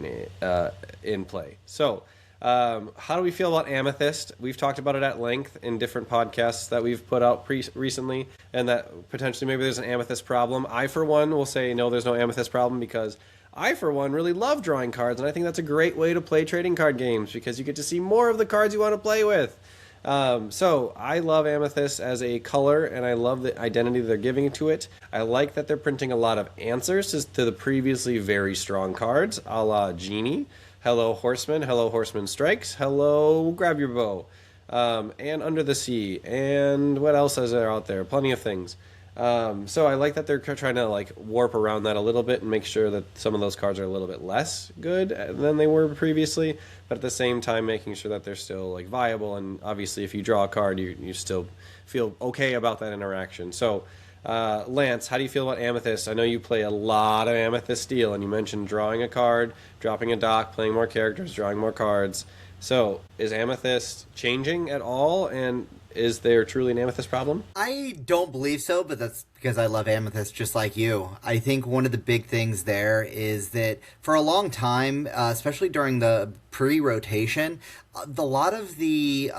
in play. So, how do we feel about Amethyst? We've talked about it at length in different podcasts that we've put out recently, and that potentially maybe there's an Amethyst problem. I, for one, will say no, there's no Amethyst problem, because I, for one, really love drawing cards, and I think that's a great way to play trading card games, because you get to see more of the cards you want to play with. So I love Amethyst as a color, and I love the identity they're giving to it. I like that they're printing a lot of answers to the previously very strong cards, a la Genie, Hello Horseman Strikes, Hello Grab Your Bow, and Under the Sea, and what else is there out there? Plenty of things. So I like that they're trying to like warp around that a little bit and make sure that some of those cards are a little bit less good than they were previously, but at the same time making sure that they're still like viable. And obviously if you draw a card, you still feel okay about that interaction. So Lance, how do you feel about Amethyst? I know you play a lot of Amethyst Steel, and you mentioned drawing a card, dropping a dock, playing more characters, drawing more cards. So is Amethyst changing at all, and is there truly an Amethyst problem? I don't believe so, but that's because I love Amethyst just like you. I think one of the big things there is that for a long time, especially during the pre-rotation, a lot of the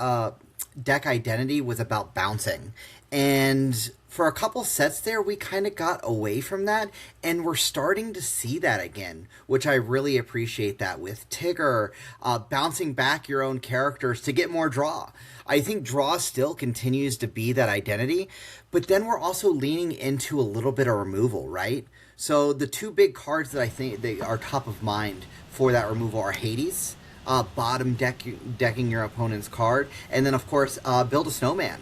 deck identity was about bouncing. And for a couple sets there, we kind of got away from that, and we're starting to see that again, which I really appreciate that with Tigger, bouncing back your own characters to get more draw. I think draw still continues to be that identity, but then we're also leaning into a little bit of removal, right? So the two big cards that I think they are top of mind for that removal are Hades, decking your opponent's card, and then of course Build a Snowman.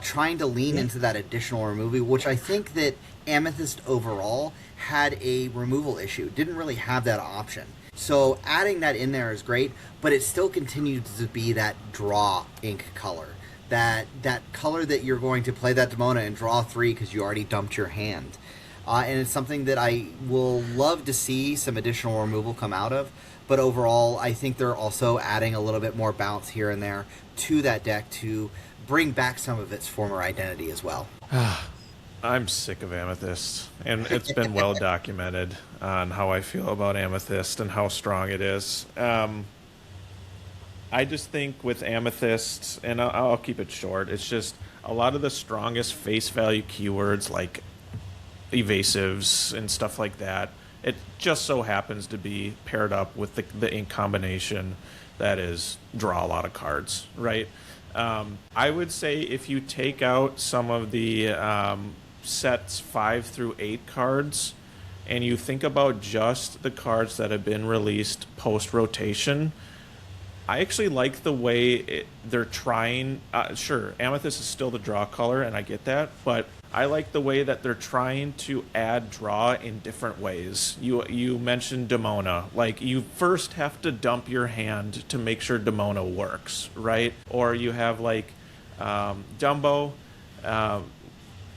Trying to lean into that additional removal, which I think that Amethyst overall had a removal issue. Didn't really have that option. So adding that in there is great, but it still continues to be that draw ink color. That color that you're going to play that Demona and draw 3 because you already dumped your hand. And it's something that I will love to see some additional removal come out of. But overall, I think they're also adding a little bit more bounce here and there to that deck to bring back some of its former identity as well. I'm sick of Amethyst, and it's been well documented on how I feel about Amethyst and how strong it is. I just think with Amethyst, and I'll keep it short, it's just a lot of the strongest face value keywords like evasives and stuff like that, it just so happens to be paired up with the ink combination that is draw a lot of cards, right? I would say if you take out some of the sets 5 through 8 cards and you think about just the cards that have been released post-rotation, I actually like the way they're trying. Sure, Amethyst is still the draw color, and I get that, but I like the way that they're trying to add draw in different ways. You mentioned Demona. Like, you first have to dump your hand to make sure Demona works, right? Or you have, like, Dumbo.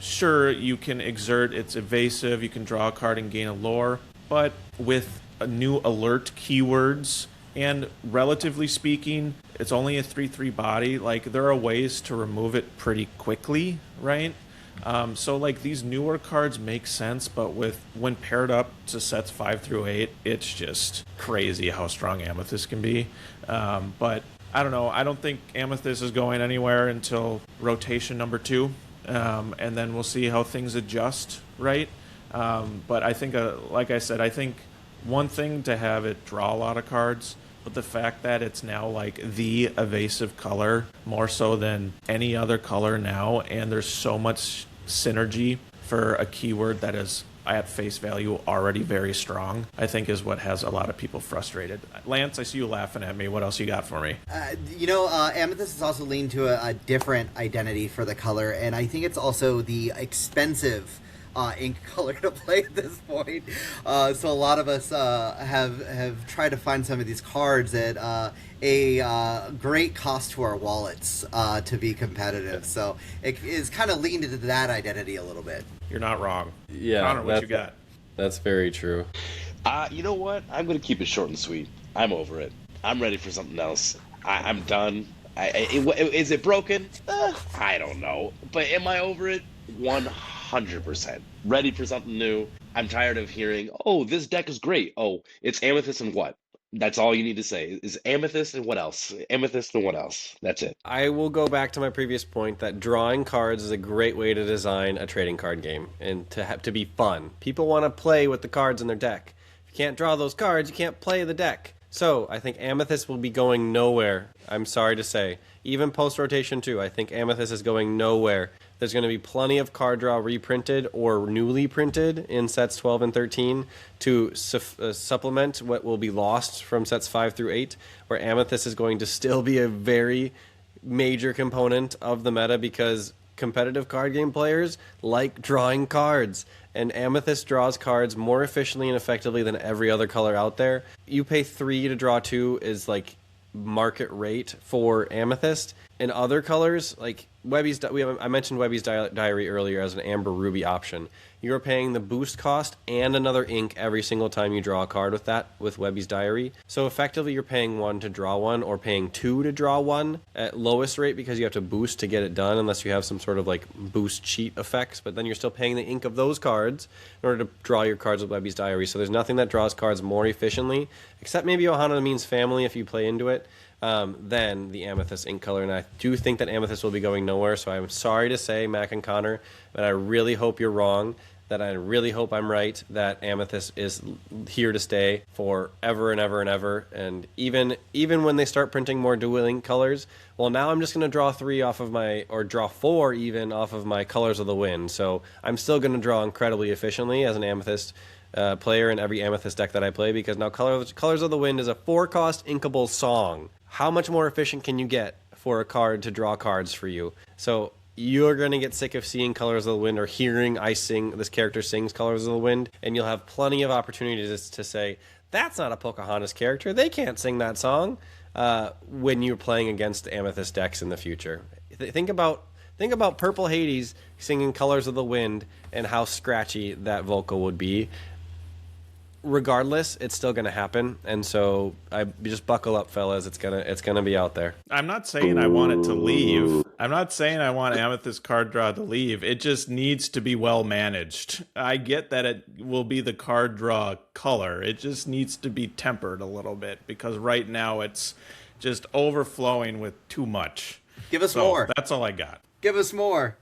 Sure, you can exert, it's evasive, you can draw a card and gain a lore, but with new alert keywords, and relatively speaking, it's only a 3/3 body, like, there are ways to remove it pretty quickly, right? So like these newer cards make sense, but when paired up to sets 5 through 8, it's just crazy how strong Amethyst can be. But I don't know. I don't think Amethyst is going anywhere until rotation number 2, and then we'll see how things adjust, right? But I think, like I said, I think one thing to have it draw a lot of cards, but the fact that it's now like the evasive color more so than any other color now, and there's so much synergy for a keyword that is at face value already very strong, I think is what has a lot of people frustrated. Lance, I see you laughing at me. What else you got for me? Amethyst has also leaned to a different identity for the color, and I think it's also the expensive ink color to play at this point. So a lot of us have tried to find some of these cards at a great cost to our wallets to be competitive. So it is kind of leaned into that identity a little bit. You're not wrong. Yeah, Connor, what you got? That's very true. You know what? I'm going to keep it short and sweet. I'm over it. I'm ready for something else. I'm done. Is it broken? I don't know. But am I over it? 100%. Ready for something new. I'm tired of hearing, oh, this deck is great. Oh, it's Amethyst and what? That's all you need to say. Is Amethyst and what else? Amethyst and what else? That's it. I will go back to my previous point that drawing cards is a great way to design a trading card game and to be fun. People want to play with the cards in their deck. If you can't draw those cards, you can't play the deck. So I think Amethyst will be going nowhere. I'm sorry to say. Even post-rotation 2, I think Amethyst is going nowhere. There's going to be plenty of card draw reprinted or newly printed in sets 12 and 13 to supplement what will be lost from sets 5 through 8, where Amethyst is going to still be a very major component of the meta because competitive card game players like drawing cards. And Amethyst draws cards more efficiently and effectively than every other color out there. You pay 3 to draw 2 is like market rate for Amethyst. In other colors, like Webby's, I mentioned Webby's Diary earlier as an Amber Ruby option. You're paying the boost cost and another ink every single time you draw a card with Webby's Diary. So effectively you're paying 1 to draw 1 or paying 2 to draw 1 at lowest rate because you have to boost to get it done unless you have some sort of like boost cheat effects. But then you're still paying the ink of those cards in order to draw your cards with Webby's Diary. So there's nothing that draws cards more efficiently, except maybe Ohana Means Family if you play into it. Than the Amethyst ink color, and I do think that Amethyst will be going nowhere, so I'm sorry to say, Mac and Connor, but I really hope you're wrong, that I really hope I'm right, that Amethyst is here to stay forever and ever and ever, and even when they start printing more dual ink colors, well, now I'm just going to draw 3 off of or draw 4 even off of my Colors of the Wind, so I'm still going to draw incredibly efficiently as an Amethyst player in every Amethyst deck that I play, because now Colors of the Wind is a 4-cost inkable song. How much more efficient can you get for a card to draw cards for you? So you're going to get sick of seeing Colors of the Wind or hearing this character sings Colors of the Wind, and you'll have plenty of opportunities to say, that's not a Pocahontas character, they can't sing that song, when you're playing against Amethyst decks in the future. Think about Purple Hades singing Colors of the Wind and how scratchy that vocal would be. Regardless, it's still going to happen, and so I just buckle up, fellas. It's gonna be out there. I'm not saying I want it to leave. I'm not saying I want Amethyst card draw to leave. It just needs to be well managed. I get that it will be the card draw color. It just needs to be tempered a little bit because right now it's just overflowing with too much. Give us more. That's all I got. Give us more.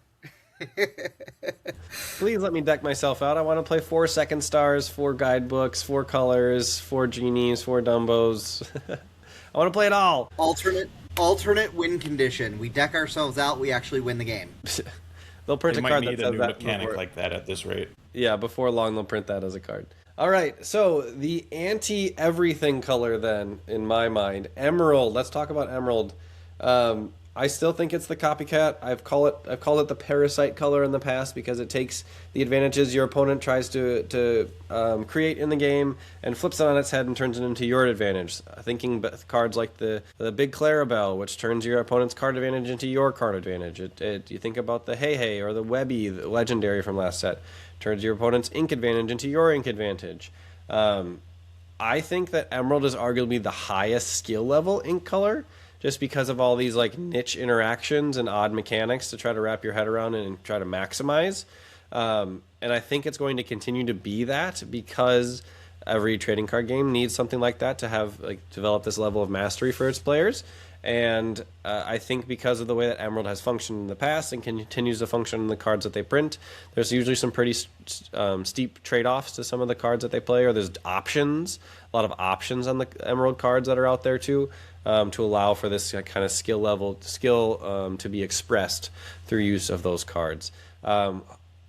Please let me deck myself out. I want to play 4 second stars, 4 guidebooks, 4 colors, 4 genies, 4 Dumbos. I want to play it all. Alternate win condition. We deck ourselves out. We actually win the game. They'll print a card might that need a says new that mechanic before. like that at this rate. Yeah, before long they'll print that as a card. All right, so the anti-everything color then, in my mind, Emerald. Let's talk about Emerald. I still think it's the copycat. I've called it the parasite color in the past because it takes the advantages your opponent tries to create in the game and flips it on its head and turns it into your advantage. Thinking cards like the Big Clarabelle, which turns your opponent's card advantage into your card advantage. You think about the Hey Hey or the Webby, the legendary from last set, turns your opponent's ink advantage into your ink advantage. I think that Emerald is arguably the highest skill level ink color, just because of all these like niche interactions and odd mechanics to try to wrap your head around and try to maximize. And I think it's going to continue to be that because every trading card game needs something like that to have develop this level of mastery for its players. And I think because of the way that Emerald has functioned in the past and continues to function in the cards that they print, there's usually some pretty steep trade-offs to some of the cards that they play, or there's a lot of options on the Emerald cards that are out there too, to allow for this kind of skill to be expressed through use of those cards.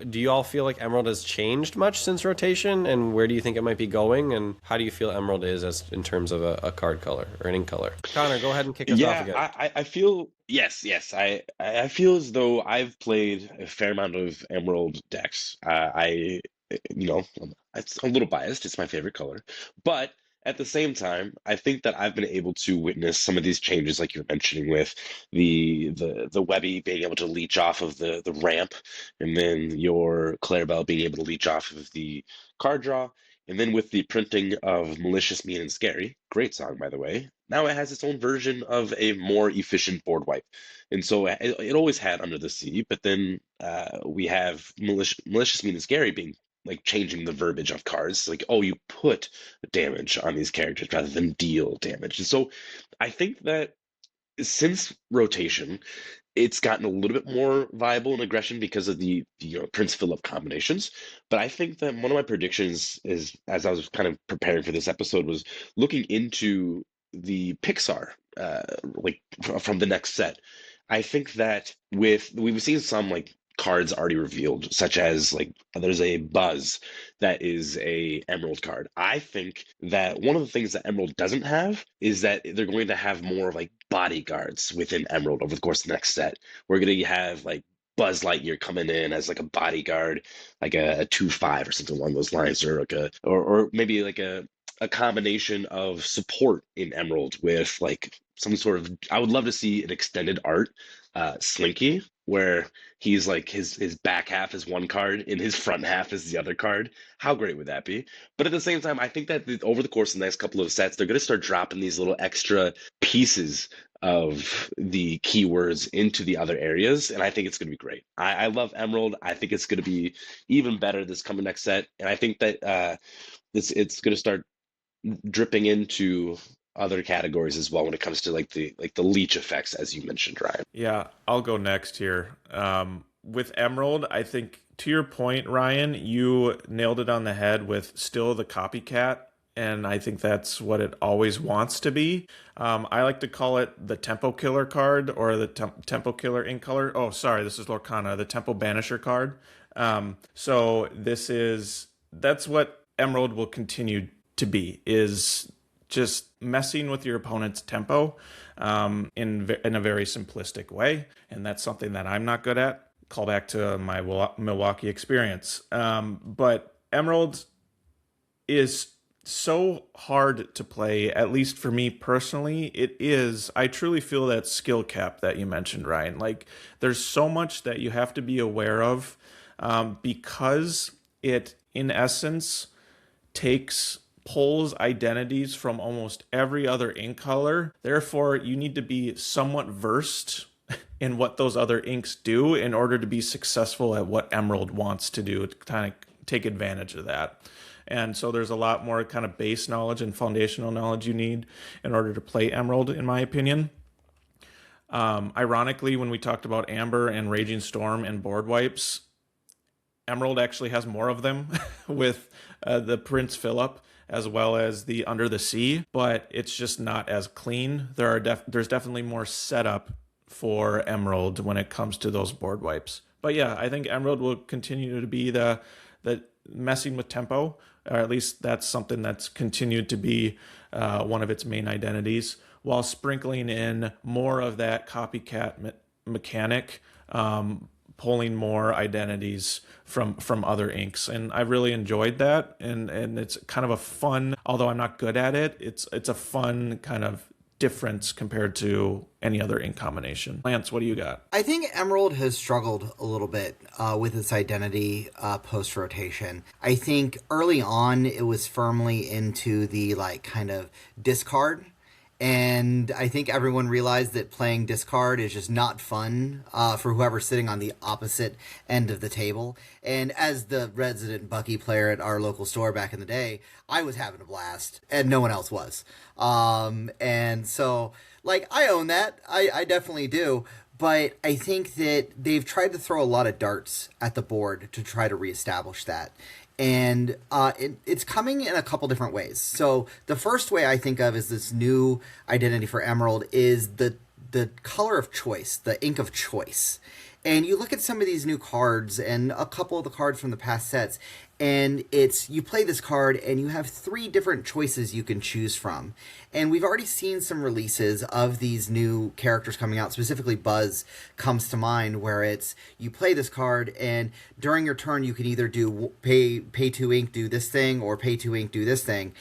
do you all feel like Emerald has changed much since rotation, and where do you think it might be going, and how do you feel Emerald is as in terms of a card color or an ink color? Connor, go ahead and kick us off Yeah, again. I feel yes. I feel as though I've played a fair amount of Emerald decks. You know, it's a little biased. It's my favorite color, but at the same time, I think that I've been able to witness some of these changes, like you're mentioning, with the Webby being able to leech off of the ramp, and then your Clarabelle being able to leech off of the card draw. And then with the printing of Malicious, Mean, and Scary, great song, by the way, now it has its own version of a more efficient board wipe. And so it always had Under the Sea, but then we have Malicious, Mean, and Scary being like changing the verbiage of cards. Like, oh, you put damage on these characters rather than deal damage. And so I think that since rotation, it's gotten a little bit more viable in aggression because of the Prince Philip combinations. But I think that one of my predictions is, as I was kind of preparing for this episode, was looking into the Pixar, from the next set. I think that we've seen some like cards already revealed, such as like there's a Buzz that is a Emerald card. I think that one of the things that Emerald doesn't have is that they're going to have more of like bodyguards within Emerald over the course of the next set. We're going to have like Buzz Lightyear coming in as like a bodyguard, like a 2/5 or something along those lines, or like or maybe like a combination of support in Emerald with like some sort of. I would love to see an extended art Slinky, where he's like his back half is one card and his front half is the other card. How great would that be? But at the same time, I think that over the course of the next couple of sets, they're going to start dropping these little extra pieces of the keywords into the other areas, and I think it's going to be great. I love Emerald. I think it's going to be even better this coming next set, and I think that it's going to start dripping into other categories as well when it comes to like the leech effects, as you mentioned, Ryan. Yeah, I'll go next here. With Emerald, I think to your point, Ryan, you nailed it on the head with still the copycat, and I think that's what it always wants to be. I like to call it the Tempo Killer card, or the Tempo Killer ink color. Oh, sorry, this is Lorcana, the Tempo Banisher card. So that's what Emerald will continue to be, is just messing with your opponent's tempo in a very simplistic way, and that's something that I'm not good at. Call back to my Milwaukee experience. But Emerald is so hard to play, at least for me personally. It is. I truly feel that skill cap that you mentioned, Ryan. Like, there's so much that you have to be aware of because it, in essence, pulls identities from almost every other ink color. Therefore, you need to be somewhat versed in what those other inks do in order to be successful at what Emerald wants to do, to kind of take advantage of that. And so there's a lot more kind of base knowledge and foundational knowledge you need in order to play Emerald, in my opinion. Ironically, when we talked about Amber and Raging Storm and board wipes, Emerald actually has more of them with the Prince Philip, as well as the Under the Sea, but it's just not as clean. There's definitely more setup for Emerald when it comes to those board wipes. But yeah, I think Emerald will continue to be the messing with tempo, or at least that's something that's continued to be one of its main identities, while sprinkling in more of that copycat mechanic, pulling more identities from other inks. And I really enjoyed that, and it's kind of a fun, although I'm not good at it, it's a fun kind of difference compared to any other ink combination. Lance, what do you got? I think Emerald has struggled a little bit with its identity post-rotation. I think early on it was firmly into the like kind of discard, and I think everyone realized that playing discard is just not fun for whoever's sitting on the opposite end of the table. And as the resident Bucky player at our local store back in the day, I was having a blast, and no one else was. And so, like, I own that. I definitely do. But I think that they've tried to throw a lot of darts at the board to try to reestablish that. And it's coming in a couple different ways. So the first way I think of is this new identity for Emerald is the color of choice, the ink of choice. And you look at some of these new cards and a couple of the cards from the past sets, and you play this card and you have 3 different choices you can choose from. And we've already seen some releases of these new characters coming out. Specifically, Buzz comes to mind, where it's you play this card and during your turn you can either do pay 2 ink, do this thing, or pay 2 ink, do this thing.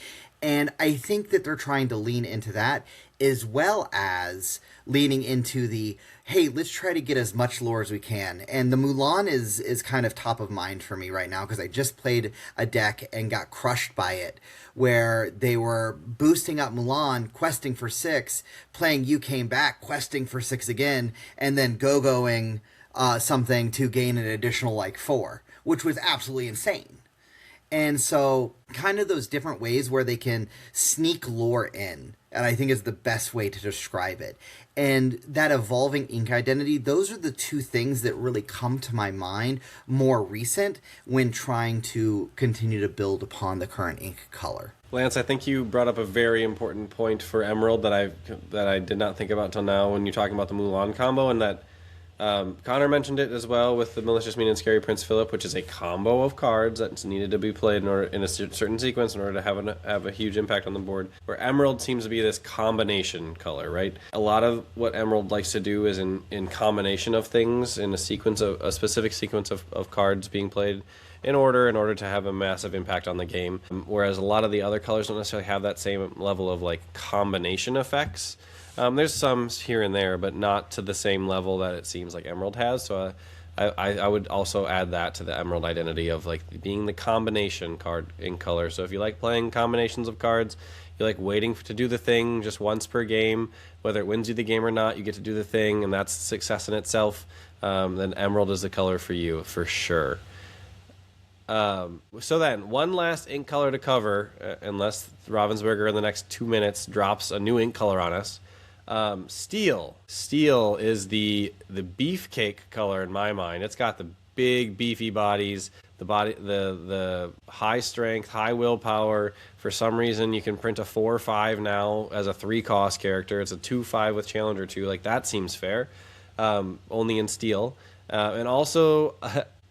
And I think that they're trying to lean into that, as well as leaning into the, hey, let's try to get as much lore as we can. And the Mulan is kind of top of mind for me right now, because I just played a deck and got crushed by it, where they were boosting up Mulan, questing for 6, playing You Came Back, questing for 6 again, and then go-going something to gain an additional, 4, which was absolutely insane. And so kind of those different ways where they can sneak lore in, and I think is the best way to describe it. And that evolving ink identity, those are the 2 things that really come to my mind more recent when trying to continue to build upon the current ink color. Lance, I think you brought up a very important point for Emerald that I did not think about till now when you're talking about the Mulan combo, and that Connor mentioned it as well with the Malicious Mean and Scary Prince Philip, which is a combo of cards that's needed to be played in a certain sequence in order to have a huge impact on the board. Where Emerald seems to be this combination color, right? A lot of what Emerald likes to do is in combination of things in a specific sequence of cards being played in order to have a massive impact on the game. Whereas a lot of the other colors don't necessarily have that same level of combination effects. There's some here and there, but not to the same level that it seems like Emerald has. So I would also add that to the Emerald identity of being the combination card in color. So if you like playing combinations of cards, you like waiting to do the thing just once per game, whether it wins you the game or not, you get to do the thing, and that's success in itself, then Emerald is the color for you, for sure. So then, one last ink color to cover, unless Ravensburger in the next 2 minutes drops a new ink color on us. Steel. Steel is the beefcake color in my mind. It's got the big beefy bodies, the high strength, high willpower. For some reason, you can print a 4/5 now as a 3-cost character. It's a 2/5 with Challenger 2. That seems fair. Only in steel, and also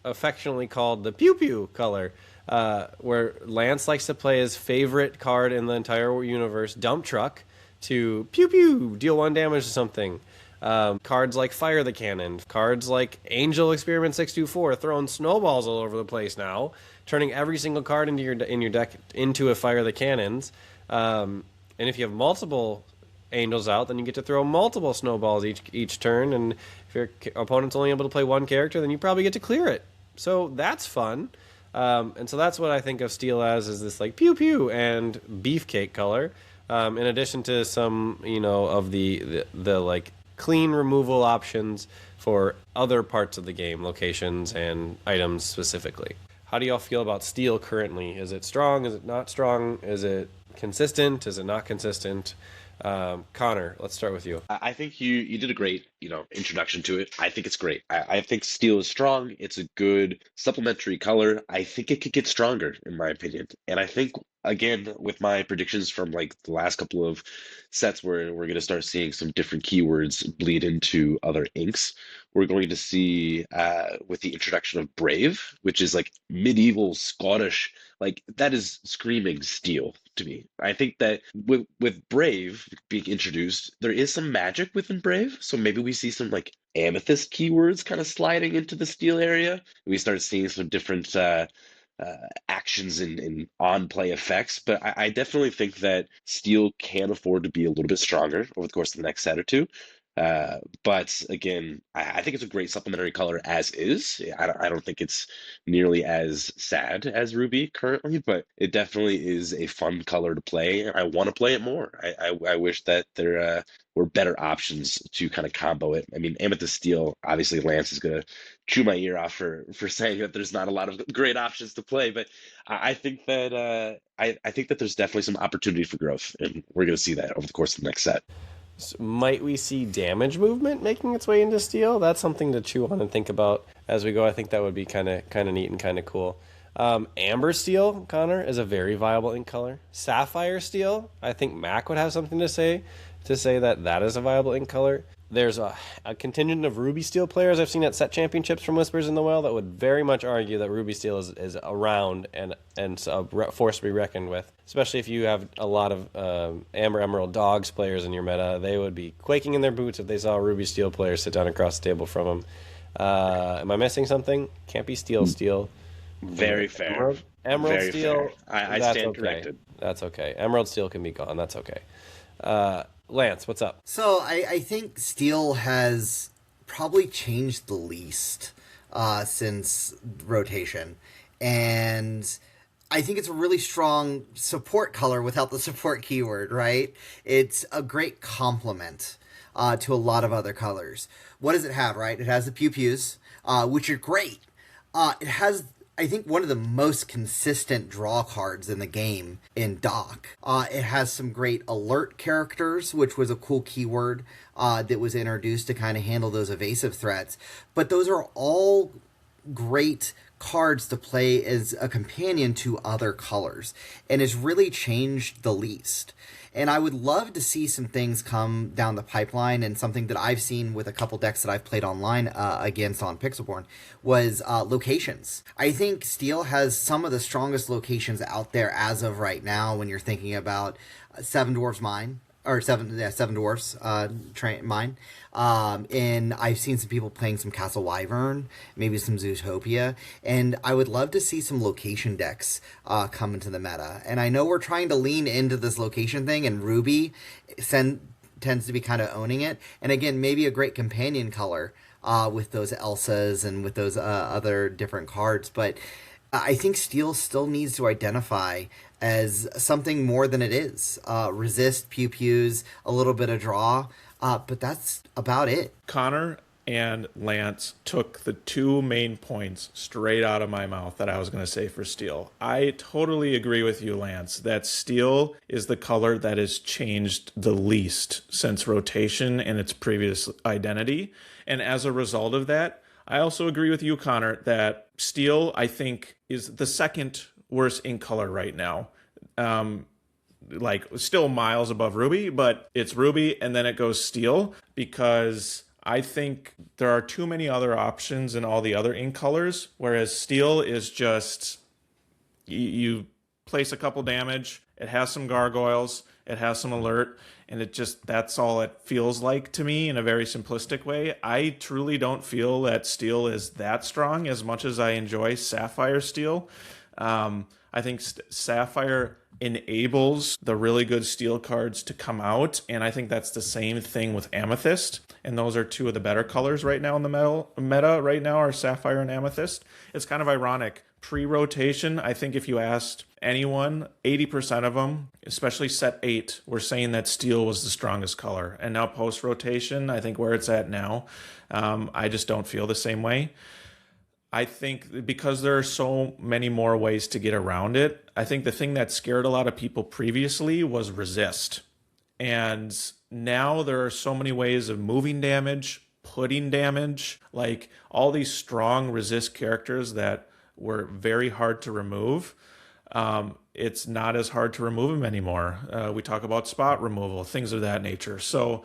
affectionately called the pew pew color. Where Lance likes to play his favorite card in the entire universe, Dump Truck, to pew pew, deal 1 damage to something. Cards like Fire the Cannon, cards like Angel Experiment 624, throwing snowballs all over the place now, turning every single card in your deck into a Fire the Cannons. And if you have multiple Angels out, then you get to throw multiple snowballs each turn. And if your opponent's only able to play 1 character, then you probably get to clear it. So that's fun. And so that's what I think of Steel as, is this pew pew and beefcake color. In addition to some, of the clean removal options for other parts of the game, locations and items specifically. How do y'all feel about Steel currently? Is it strong? Is it not strong? Is it consistent? Is it not consistent? Connor, let's start with you. I think you did a great, introduction to it. I think it's great. I think Steel is strong. It's a good supplementary color. I think it could get stronger, in my opinion. And I think, again, with my predictions from the last couple of sets where we're going to start seeing some different keywords bleed into other inks, we're going to see with the introduction of Brave, which is medieval Scottish, that is screaming Steel to me. I think that with Brave being introduced, there is some magic within Brave, so maybe we see some amethyst keywords kind of sliding into the Steel area. We start seeing some different actions and on-play effects, but I definitely think that Steel can afford to be a little bit stronger over the course of the next set or two. But again, I think it's a great supplementary color as is. I don't think it's nearly as sad as Ruby currently, but it definitely is a fun color to play. I want to play it more. I wish that there were better options to kind of combo it. I mean, Amethyst Steel, obviously Lance is going to chew my ear off for saying that there's not a lot of great options to play, but I think that I think that there's definitely some opportunity for growth, and we're going to see that over the course of the next set. So might we see damage movement making its way into Steel? That's something to chew on and think about as we go. I think that would be kind of neat and kind of cool. Amber Steel, Connor, is a very viable ink color. Sapphire Steel, I think Mac would have something to say that is a viable ink color. there's a contingent of Ruby Steel players I've seen at set championships from Whispers in the Well that would very much argue that Ruby Steel is around and a force to be reckoned with. Especially if you have a lot of Amber Emerald Dogs players in your meta, they would be quaking in their boots if they saw a Ruby Steel player sit down across the table from them. Am I missing something? Can't be Steel. Very fair. Emerald Very Steel. fair. I that's stand okay. corrected. That's okay. Emerald Steel can be gone. That's okay. Lance, what's up? So I think Steel has probably changed the least since rotation. And I think it's a really strong support color without the support keyword, right? It's a great complement to a lot of other colors. What does it have, right? It has the pew-pews, which are great. It has, I think, one of the most consistent draw cards in the game in Doc. It has some great alert characters, which was a cool keyword that was introduced to kind of handle those evasive threats. But those are all great cards to play as a companion to other colors, and it's really changed the least. And I would love to see some things come down the pipeline, and something that I've seen with a couple decks that I've played online against on Pixelborn was locations. I think Steel has some of the strongest locations out there as of right now when you're thinking about Seven Dwarfs Mine, or Seven Dwarfs Mine. And I've seen some people playing some Castle Wyvern, maybe some Zootopia, and I would love to see some location decks come into the meta. And I know we're trying to lean into this location thing, and Ruby tends to be kind of owning it. And again, maybe a great companion color with those Elsas and with those other different cards. But I think Steel still needs to identify as something more than it is. Resist, pew-pews, a little bit of draw, but that's about it. Connor and Lance took the two main points straight out of my mouth that I was going to say for Steel. I totally agree with you, Lance, that Steel is the color that has changed the least since rotation and its previous identity. And as a result of that, I also agree with you, Connor, that Steel, I think, is the second worst ink color right now. Like, still miles above Ruby, but it's Ruby and then it goes Steel, because I think there are too many other options in all the other ink colors, whereas Steel is just, you place a couple damage, it has some gargoyles, it has some alert, and it just, that's all it feels like to me in a very simplistic way. I truly don't feel that Steel is that strong as much as I enjoy Sapphire Steel. I think Sapphire enables the really good Steel cards to come out, and I think that's the same thing with Amethyst, and those are two of the better colors right now in the meta right now are Sapphire and Amethyst. It's kind of ironic. Pre-rotation, I think if you asked anyone, 80% of them, especially set 8, were saying that Steel was the strongest color. And now post-rotation, I think where it's at now, I just don't feel the same way. I think because there are so many more ways to get around it, I think the thing that scared a lot of people previously was resist. And now there are so many ways of moving damage, putting damage, like all these strong resist characters that were very hard to remove. It's not as hard to remove them anymore. We talk about spot removal, things of that nature. So,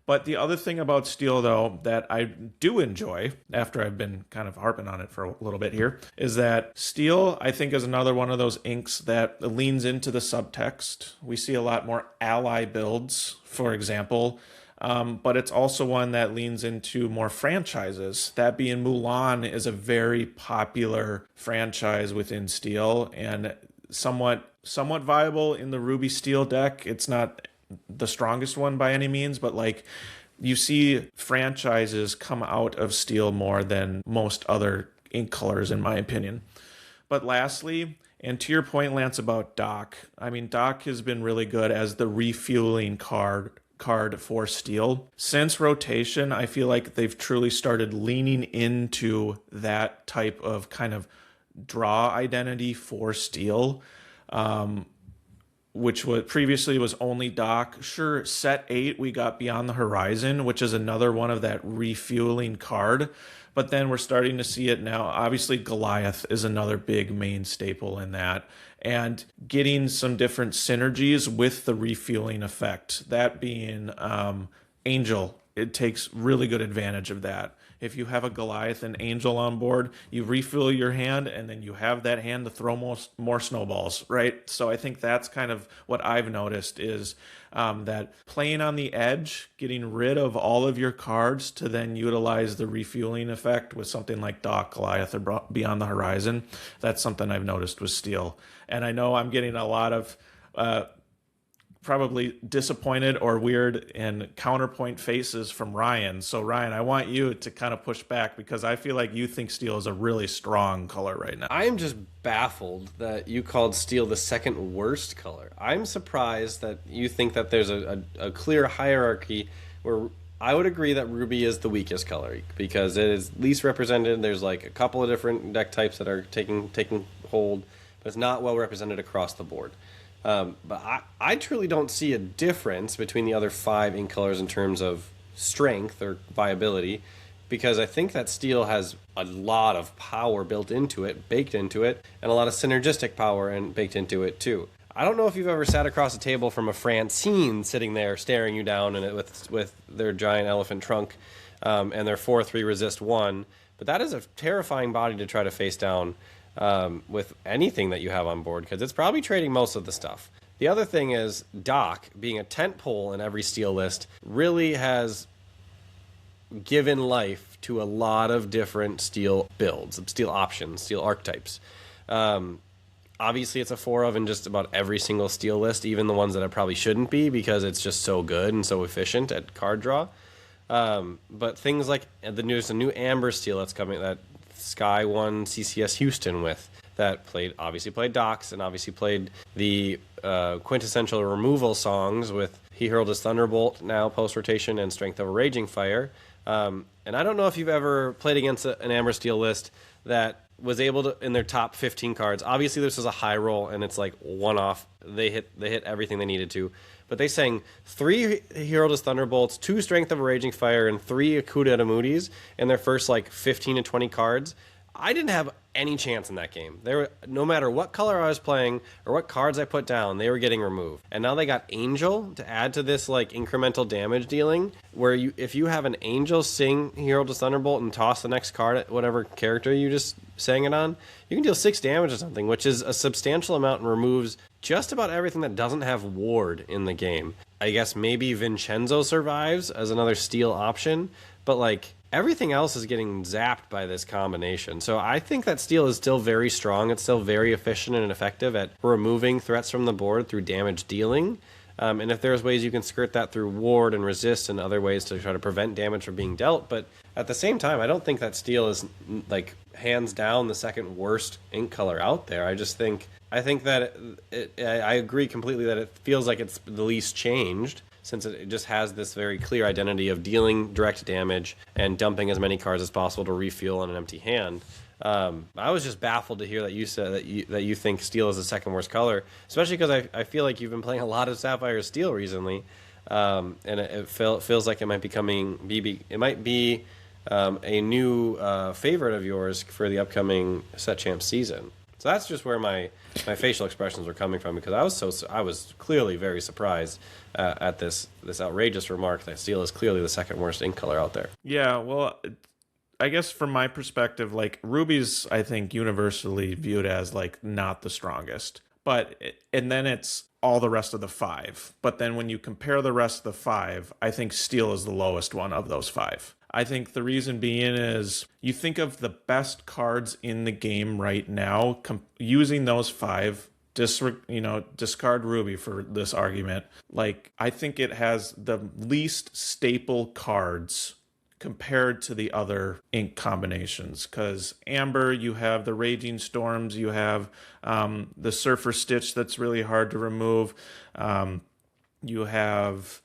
but the other thing about Steel, though, that I do enjoy, after I've been kind of harping on it for a little bit here, is that Steel, I think, is another one of those inks that leans into the subtext. We see a lot more ally builds, for example, but it's also one that leans into more franchises. That being Mulan is a very popular franchise within Steel and somewhat viable in the Ruby Steel deck. It's not the strongest one by any means, but like you see franchises come out of Steel more than most other ink colors, in my opinion. But lastly, and to your point, Lance, about Doc, I mean, Doc has been really good as the refueling card for Steel. Since rotation, I feel like they've truly started leaning into that type of kind of draw identity for Steel, which was previously was only Doc. Sure, set 8, we got Beyond the Horizon, which is another one of that refueling card. But then we're starting to see it now. Obviously, Goliath is another big main staple in that. And getting some different synergies with the refueling effect. That being Angel it takes really good advantage of that. If you have a Goliath and Angel on board, you refill your hand, and then you have that hand to throw more snowballs, right? So I think that's kind of what I've noticed is that playing on the edge, getting rid of all of your cards to then utilize the refueling effect with something like Doc, Goliath, or Beyond the Horizon, that's something I've noticed with Steel. And I know I'm getting a lot of probably disappointed or weird and counterpoint faces from Ryan. So Ryan, I want you to kind of push back because I feel like you think Steel is a really strong color right now. I'm just baffled that you called Steel the second worst color. I'm surprised that you think that there's a clear hierarchy where I would agree that Ruby is the weakest color because it is least represented. There's like a couple of different deck types that are taking hold, but it's not well represented across the board. But I truly don't see a difference between the other 5 ink colors in terms of strength or viability, because I think that Steel has a lot of power built into it, baked into it, and a lot of synergistic power and baked into it too. I don't know if you've ever sat across a table from a Francine sitting there staring you down and with their giant elephant trunk and their 4/3 resist 1, but that is a terrifying body to try to face down. With anything that you have on board, because it's probably trading most of the stuff. The other thing is Doc, being a tent pole in every Steel list, really has given life to a lot of different Steel builds, Steel options, Steel archetypes. Obviously, it's a 4 of in just about every single Steel list, even the ones that it probably shouldn't be, because it's just so good and so efficient at card draw. But things like a new Amber Steel that's coming, that Sky won CCS Houston with, that obviously played Docs and obviously played the quintessential removal songs with He Hurled His Thunderbolt now post-rotation and Strength of a Raging Fire. And I don't know if you've ever played against an Amber Steel list that was able to, in their top 15 cards, obviously this is a high roll and it's like one-off, they hit everything they needed to, but they sang 3 He Hurled His Thunderbolts, 2 Strength of a Raging Fire, and 3 Akuta Moody's in their first like 15 to 20 cards. I didn't have any chance in that game. No matter what color I was playing or what cards I put down, they were getting removed. And now they got Angel to add to this like incremental damage dealing, where if you have an Angel sing Hero to Thunderbolt and toss the next card at whatever character you just sang it on, you can deal 6 damage or something, which is a substantial amount and removes just about everything that doesn't have Ward in the game. I guess maybe Vincenzo survives as another Steel option, but like everything else is getting zapped by this combination. So I think that Steel is still very strong. It's still very efficient and effective at removing threats from the board through damage dealing. And if there's ways you can skirt that through ward and resist and other ways to try to prevent damage from being dealt. But at the same time, I don't think that Steel is like hands down the second worst ink color out there. I think that I agree completely that it feels like it's the least changed, since it just has this very clear identity of dealing direct damage and dumping as many cards as possible to refuel on an empty hand. I was just baffled to hear that you said that you think Steel is the second worst color, especially because I feel like you've been playing a lot of Sapphire Steel recently, and it feels like it might be a new favorite of yours for the upcoming Set Champ season. So that's just where my facial expressions were coming from, because I was clearly very surprised at this outrageous remark that Steel is clearly the second worst ink color out there. Yeah, well, I guess from my perspective, like Ruby's, I think universally viewed as like not the strongest, and then it's all the rest of the 5. But then when you compare the rest of the 5, I think Steel is the lowest one of those 5. I think the reason being is you think of the best cards in the game right now, using those 5, discard Ruby for this argument. Like, I think it has the least staple cards compared to the other ink combinations, because Amber, you have the Raging Storms, you have the Surfer Stitch that's really hard to remove, you have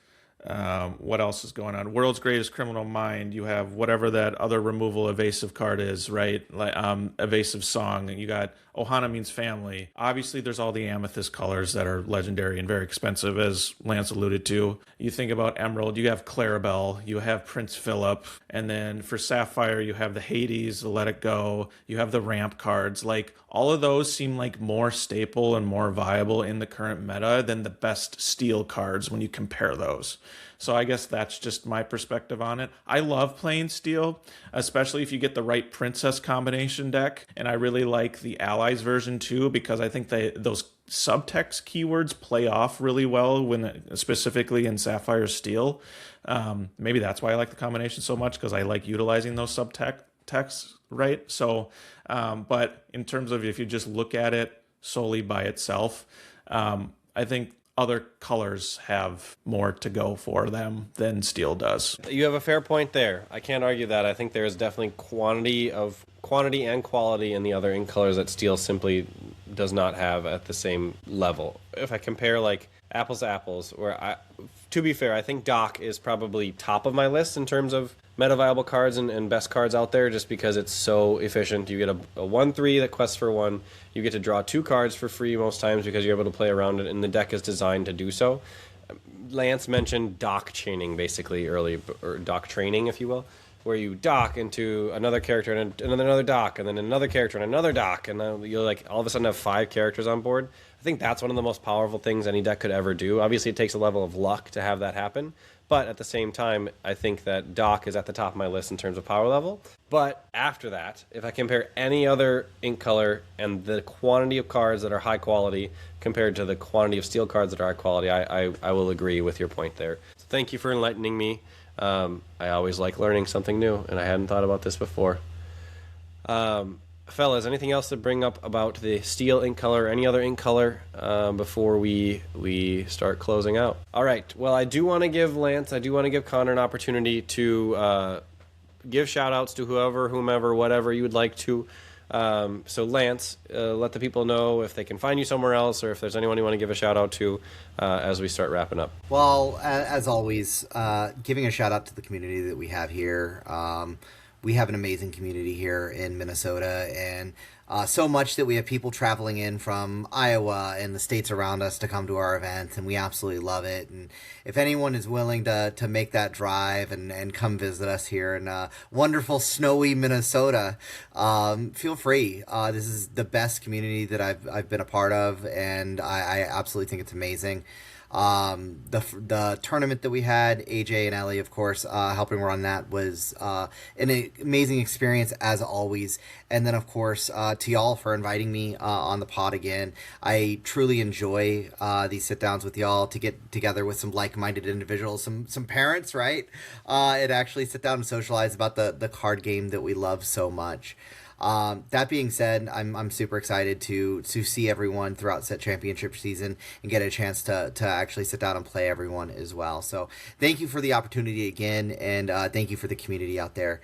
what else is going on? World's Greatest Criminal Mind. You have whatever that other removal evasive card is, right? Like evasive song. And you got Ohana Means Family. Obviously, there's all the amethyst colors that are legendary and very expensive, as Lance alluded to. You think about Emerald, you have Clarabelle, you have Prince Philip, and then for Sapphire, you have the Hades, the Let It Go, you have the ramp cards. Like, all of those seem like more staple and more viable in the current meta than the best Steel cards when you compare those. So I guess that's just my perspective on it. I love playing steel, especially if you get the right princess combination deck. And I really like the allies version too, because I think those subtext keywords play off really well specifically in Sapphire Steel. Maybe that's why I like the combination so much, because I like utilizing those subtexts, right? So, but in terms of if you just look at it solely by itself, I think other colors have more to go for them than steel does. You have a fair point there. I can't argue that. I think there is definitely quantity and quality in the other ink colors that steel simply does not have at the same level. If I compare like apples to apples, to be fair, I think Doc is probably top of my list in terms of meta viable cards and best cards out there, just because it's so efficient. You get a 1/3 that quests for 1. You get to draw 2 cards for free most times because you're able to play around it, and the deck is designed to do so. Lance mentioned dock chaining basically early, or dock training, if you will, where you dock into another character and another dock, and then another character and another dock, and then you'll like all of a sudden have 5 characters on board. I think that's one of the most powerful things any deck could ever do. Obviously, it takes a level of luck to have that happen, but at the same time, I think that Doc is at the top of my list in terms of power level. But after that, if I compare any other ink color and the quantity of cards that are high quality compared to the quantity of steel cards that are high quality, I will agree with your point there. So thank you for enlightening me. I always like learning something new, and I hadn't thought about this before. Fellas, anything else to bring up about the steel ink color or any other ink color before we start closing out? All right. Well, I do want to give Connor an opportunity to give shout-outs to whomever, whatever you would like to. So Lance, let the people know if they can find you somewhere else, or if there's anyone you want to give a shout-out to as we start wrapping up. Well, as always, giving a shout-out to the community that we have here. We have an amazing community here in Minnesota, and so much that we have people traveling in from Iowa and the states around us to come to our events, and we absolutely love it. And if anyone is willing to make that drive and come visit us here in wonderful snowy Minnesota, feel free. This is the best community that I've been a part of, and I absolutely think it's amazing. The tournament that we had, AJ and Ellie, of course, helping run that, was an amazing experience as always. And then, of course, to y'all for inviting me on the pod again. I truly enjoy these sit downs with y'all to get together with some like-minded individuals, some parents, right? And actually sit down and socialize about the card game that we love so much. That being said, I'm super excited to see everyone throughout set championship season and get a chance to actually sit down and play everyone as well. So thank you for the opportunity again, and thank you for the community out there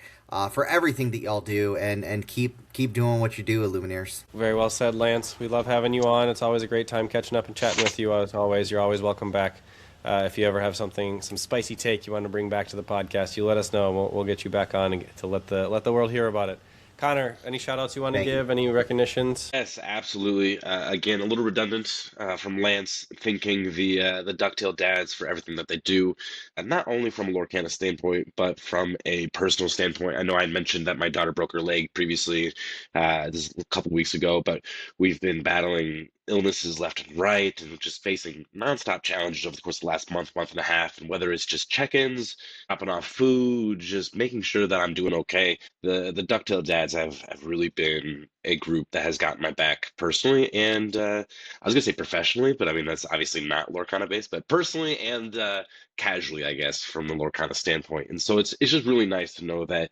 for everything that y'all do, and keep doing what you do, Illumineers. Very well said, Lance. We love having you on. It's always a great time catching up and chatting with you. As always, you're always welcome back. If you ever have some spicy take you want to bring back to the podcast, you let us know, and we'll get you back on to let the world hear about it. Connor, any shout-outs you want to give? Any recognitions? Yes, absolutely. Again, a little redundant from Lance, thanking the DuckTale Dads for everything that they do, not only from a Lorcana standpoint, but from a personal standpoint. I know I mentioned that my daughter broke her leg previously, this a couple weeks ago, but we've been battling illnesses left and right, and just facing nonstop challenges over the course of the last month and a half. And whether it's just check-ins, dropping off food, just making sure that I'm doing okay, the DuckTale Dads have really been a group that has gotten my back personally, and I was gonna say professionally, but I mean that's obviously not Lorcana based, but personally and casually, I guess, from the Lorcana standpoint. And so it's just really nice to know that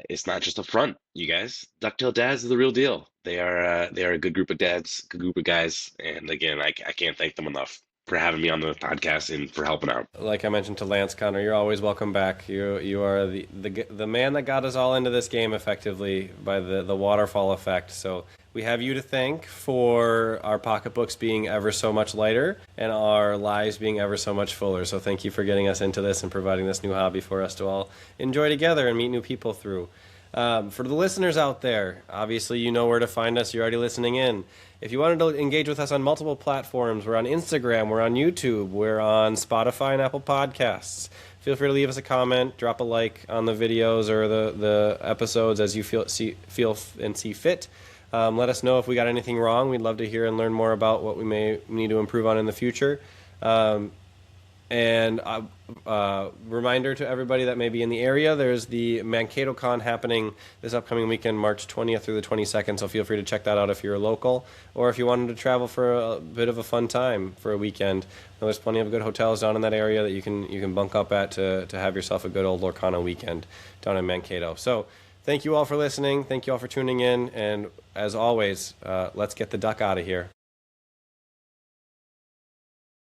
it's not just a front, you guys. DuckTale Dads is the real deal. They are a good group of dads, good group of guys, and again, I can't thank them enough for having me on the podcast and for helping out. Like I mentioned to Lance, Connor, you're always welcome back. You are the man that got us all into this game effectively by the waterfall effect. So we have you to thank for our pocketbooks being ever so much lighter and our lives being ever so much fuller. So thank you for getting us into this and providing this new hobby for us to all enjoy together and meet new people through. For the listeners out there, obviously you know where to find us. You're already listening in. If you wanted to engage with us on multiple platforms, we're on Instagram, we're on YouTube, we're on Spotify and Apple Podcasts. Feel free to leave us a comment, drop a like on the videos or the episodes as you feel and see fit. Let us know if we got anything wrong. We'd love to hear and learn more about what we may need to improve on in the future. And reminder to everybody that may be in the area, there's the Mankato Con happening this upcoming weekend, March 20th through the 22nd, so feel free to check that out if you're local, or if you wanted to travel for a bit of a fun time for a weekend. There's plenty of good hotels down in that area that you can bunk up at to have yourself a good old Lorcana weekend down in Mankato. So thank you all for listening, thank you all for tuning in, and as always, let's get the duck out of here.